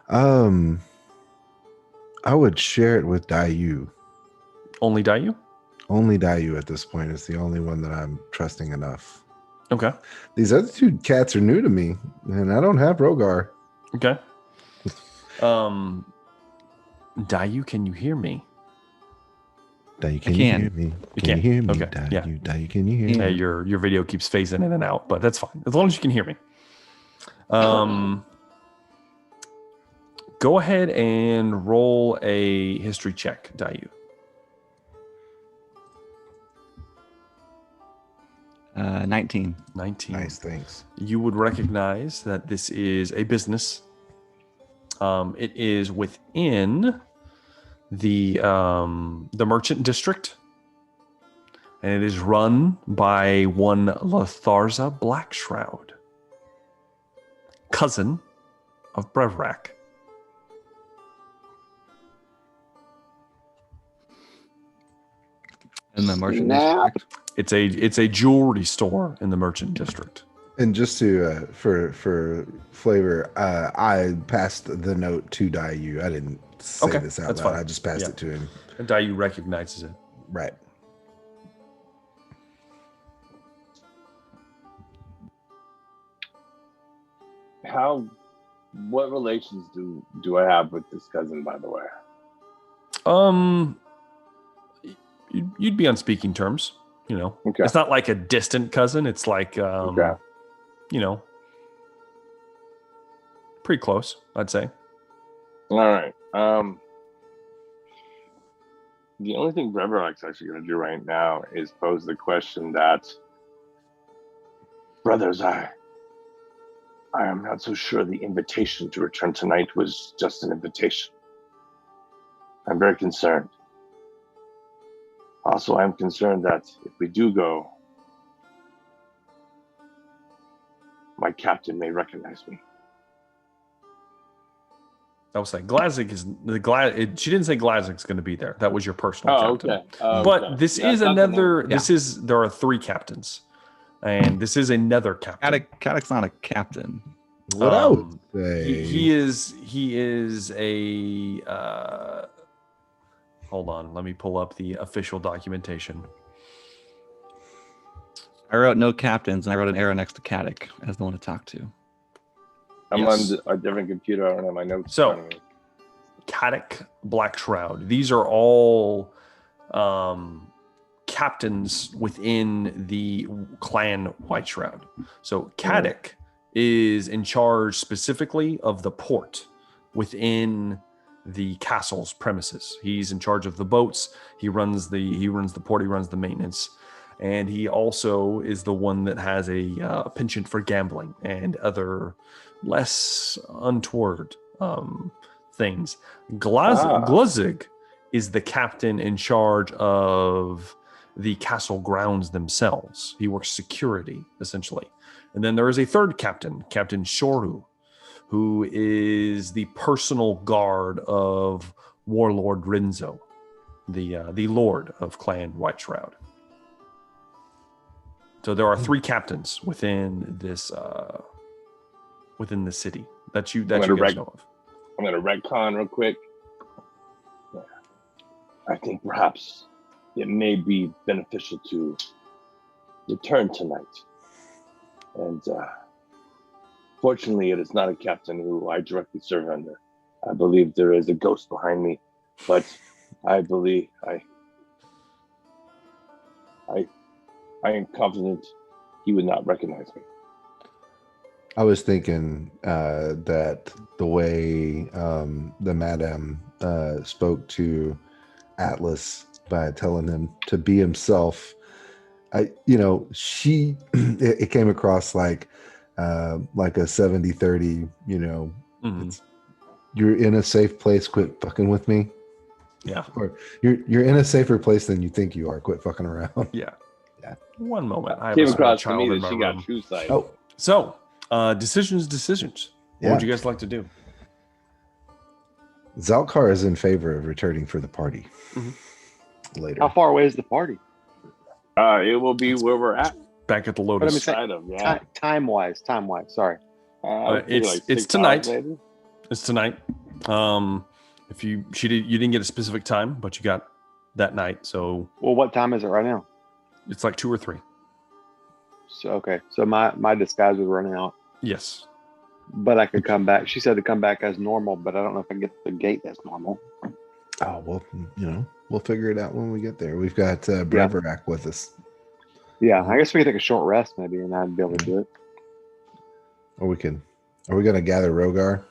B: I would share it with Dayu.
A: Only Dayu?
B: Only Dayu at this point is the only one that I'm trusting enough.
A: Okay.
B: These other 2 cats are new to me, and I don't have Rogar.
A: Okay. Dayu, can you hear me?
B: Dayu, can you
D: can.
B: hear me?
A: You
B: Can you hear me?
A: Okay,
B: Dayu,
A: yeah.
B: Dayu, can you hear
A: Hey,
B: me?
A: your video keeps phasing in and out, but that's fine. As long as you can hear me. Go ahead and roll a history check, Dayu.
D: 19.
A: 19.
B: Nice, thanks.
A: You would recognize that this is a business. It is within the merchant district, and it is run by one Latharza Blackshroud, cousin of Brevrak.
D: In the merchant
E: Snap.
D: district.
A: It's a jewelry store in the merchant district.
B: And just to for flavor, I passed the note to Dayu. I didn't say
A: Okay,
B: this out
A: that's
B: loud.
A: fine.
B: I just passed
A: Yeah.
B: it to him.
A: And Dayu recognizes it.
B: Right.
C: What relations do I have with this cousin, by the way?
A: You'd be on speaking terms, you know.
C: Okay.
A: It's not like a distant cousin. It's like,
C: Okay.
A: you know, pretty close, I'd say.
C: All right. The only thing Breverlock's actually going to do right now is pose the question that, brothers, I am not so sure the invitation to return tonight was just an invitation. I'm very concerned. Also, I'm concerned that if we do go, my captain may recognize me.
A: I was saying Glazig is she didn't say Glazig's going to be there. That was your personal captain.
C: Okay. Oh,
A: But
C: okay.
A: this
C: That's
A: is
C: not the
A: another.
C: name.
A: This there are 3 captains, and this is another captain.
D: Caddick's not a captain.
B: What I would say.
A: He is a. Hold on, let me pull up the official documentation.
D: I wrote no captains, and I wrote an arrow next to Caddick as the one to talk to.
C: I'm
A: Yes.
C: on a different computer. I don't have my notes.
A: So-
C: in front of me.
A: Caddick, Blackshroud. These are all captains within the clan White Shroud. So Caddick is in charge specifically of the port within the castle's premises. He's in charge of the boats. He runs the port. He runs the maintenance, and he also is the one that has a penchant for gambling and other less untoward things. Glazig is the captain in charge of the castle grounds themselves. He works security, essentially. And then there is a third captain, Captain Shoru, who is the personal guard of Warlord Rinzo, the lord of Clan White Shroud. So there are 3 captains within this within the city that you guys know of.
C: I'm going to retcon real quick. I think perhaps it may be beneficial to return tonight. And fortunately, it is not a captain who I directly serve under. I believe there is a ghost behind me, but I believe I am confident he would not recognize me.
B: I was thinking that the way the madam spoke to Atlas by telling him to be himself, it came across like a 70-30,
A: Mhm.
B: you're in a safe place. Quit fucking with me.
A: Yeah.
B: Or you're in a safer place than you think you are. Quit fucking around.
A: Yeah.
B: Yeah.
A: One moment. I have
C: Came
A: a small
C: across to
A: child
C: me
A: in
C: that
A: my
C: she
A: room.
C: got true sight.
B: Oh,
A: So, decisions. What
B: Yeah.
A: would you guys like to do?
B: Zalkar is in favor of returning for the party later.
E: How far away is the party?
C: It will be where we're at.
A: Back at the
E: But I mean,
A: Lotus.
C: Side of, yeah.
E: Time wise. Sorry.
A: It's
C: 6
A: tonight.
C: hours, maybe.
A: It's tonight. If you didn't get a specific time, but you got that night, so
E: Well, what time is it right now?
A: it's like 2 or 3.
E: So okay. So my disguise was running out,
A: Yes.
E: but I could come back. She said to come back as normal, but I don't know if I can get to the gate as normal.
B: Oh well, we'll figure it out when we get there. We've got Breverak with us,
E: Yeah, I guess we could take a short rest maybe, and I'd be able to do it.
B: or we can. Are we going to gather Rogar?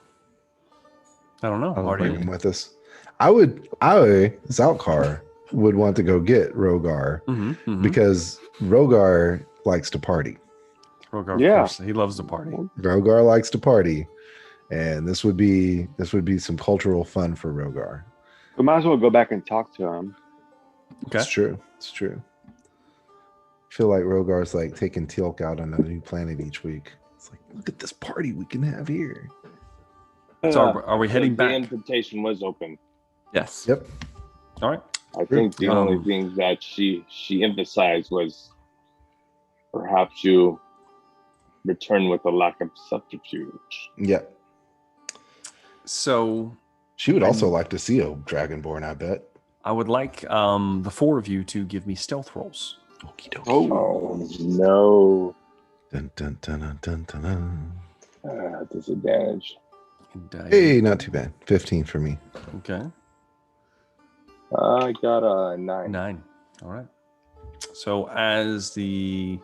A: I don't know.
D: Probably.
B: Bring him with us. Zalkar would want to go get Rogar because Rogar likes to party.
A: Rogar,
E: Yeah.
A: of course, he loves the party.
B: Rogar likes to party, and this would be some cultural fun for Rogar.
E: We might as well go back and talk to him.
A: Okay.
B: It's true. I feel like Rogar's like taking Teal'c out on a new planet each week. It's like, look at this party we can have here.
A: So are we heading
C: The
A: back?
C: invitation was open.
D: Yes.
B: Yep.
A: All right.
C: I think the
A: Um,
C: only thing that she emphasized was perhaps you return with a lack of subterfuge.
B: Yep.
A: So
B: She would also like to see a Dragonborn, I bet.
A: I would like the 4 of you to give me stealth rolls.
B: Okie dokie.
C: Oh no!
B: Dun, dun, dun, dun, dun, dun, dun.
C: Disadvantage.
A: And,
B: Hey, not too bad. 15 for me.
A: Okay.
C: I got a 9.
A: 9. All right. So as the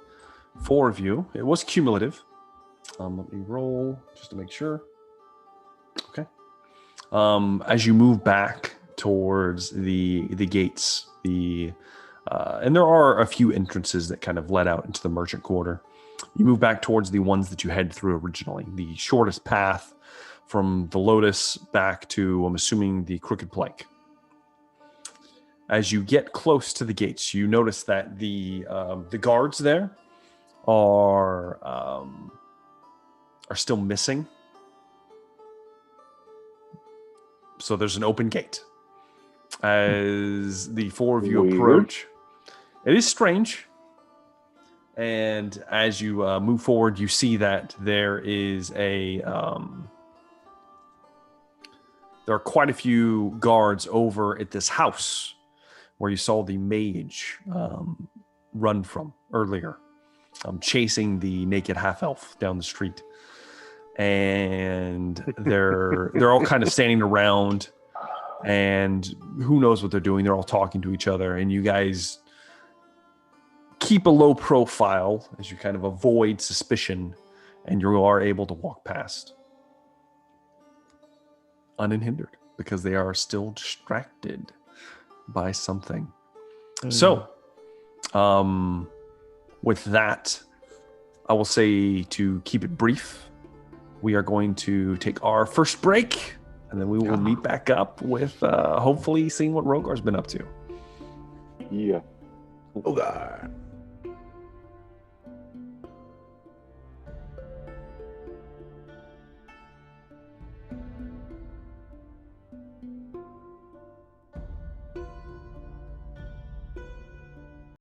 A: 4 of you, it was cumulative. Let me roll just to make sure. Okay. As you move back towards the gates, and there are a few entrances that kind of led out into the merchant quarter. You move back towards the ones that you head through originally. The shortest path from the Lotus back to, I'm assuming, the Crooked Plank. As you get close to the gates, you notice that the guards there are still missing. So there's an open gate. As the 4 of you
C: Weird.
A: approach, it is strange. And as you move forward, you see that there is there are quite a few guards over at this house where you saw the mage run from earlier, chasing the naked half-elf down the street. And they're all kind of standing around, and who knows what they're doing. They're all talking to each other, and you guys keep a low profile as you kind of avoid suspicion, and you are able to walk past unhindered because they are still distracted by something. So, with that, I will say to keep it brief, we are going to take our first break, and then we will meet back up with hopefully seeing what Rogar's been up to.
E: Yeah.
B: Rogar.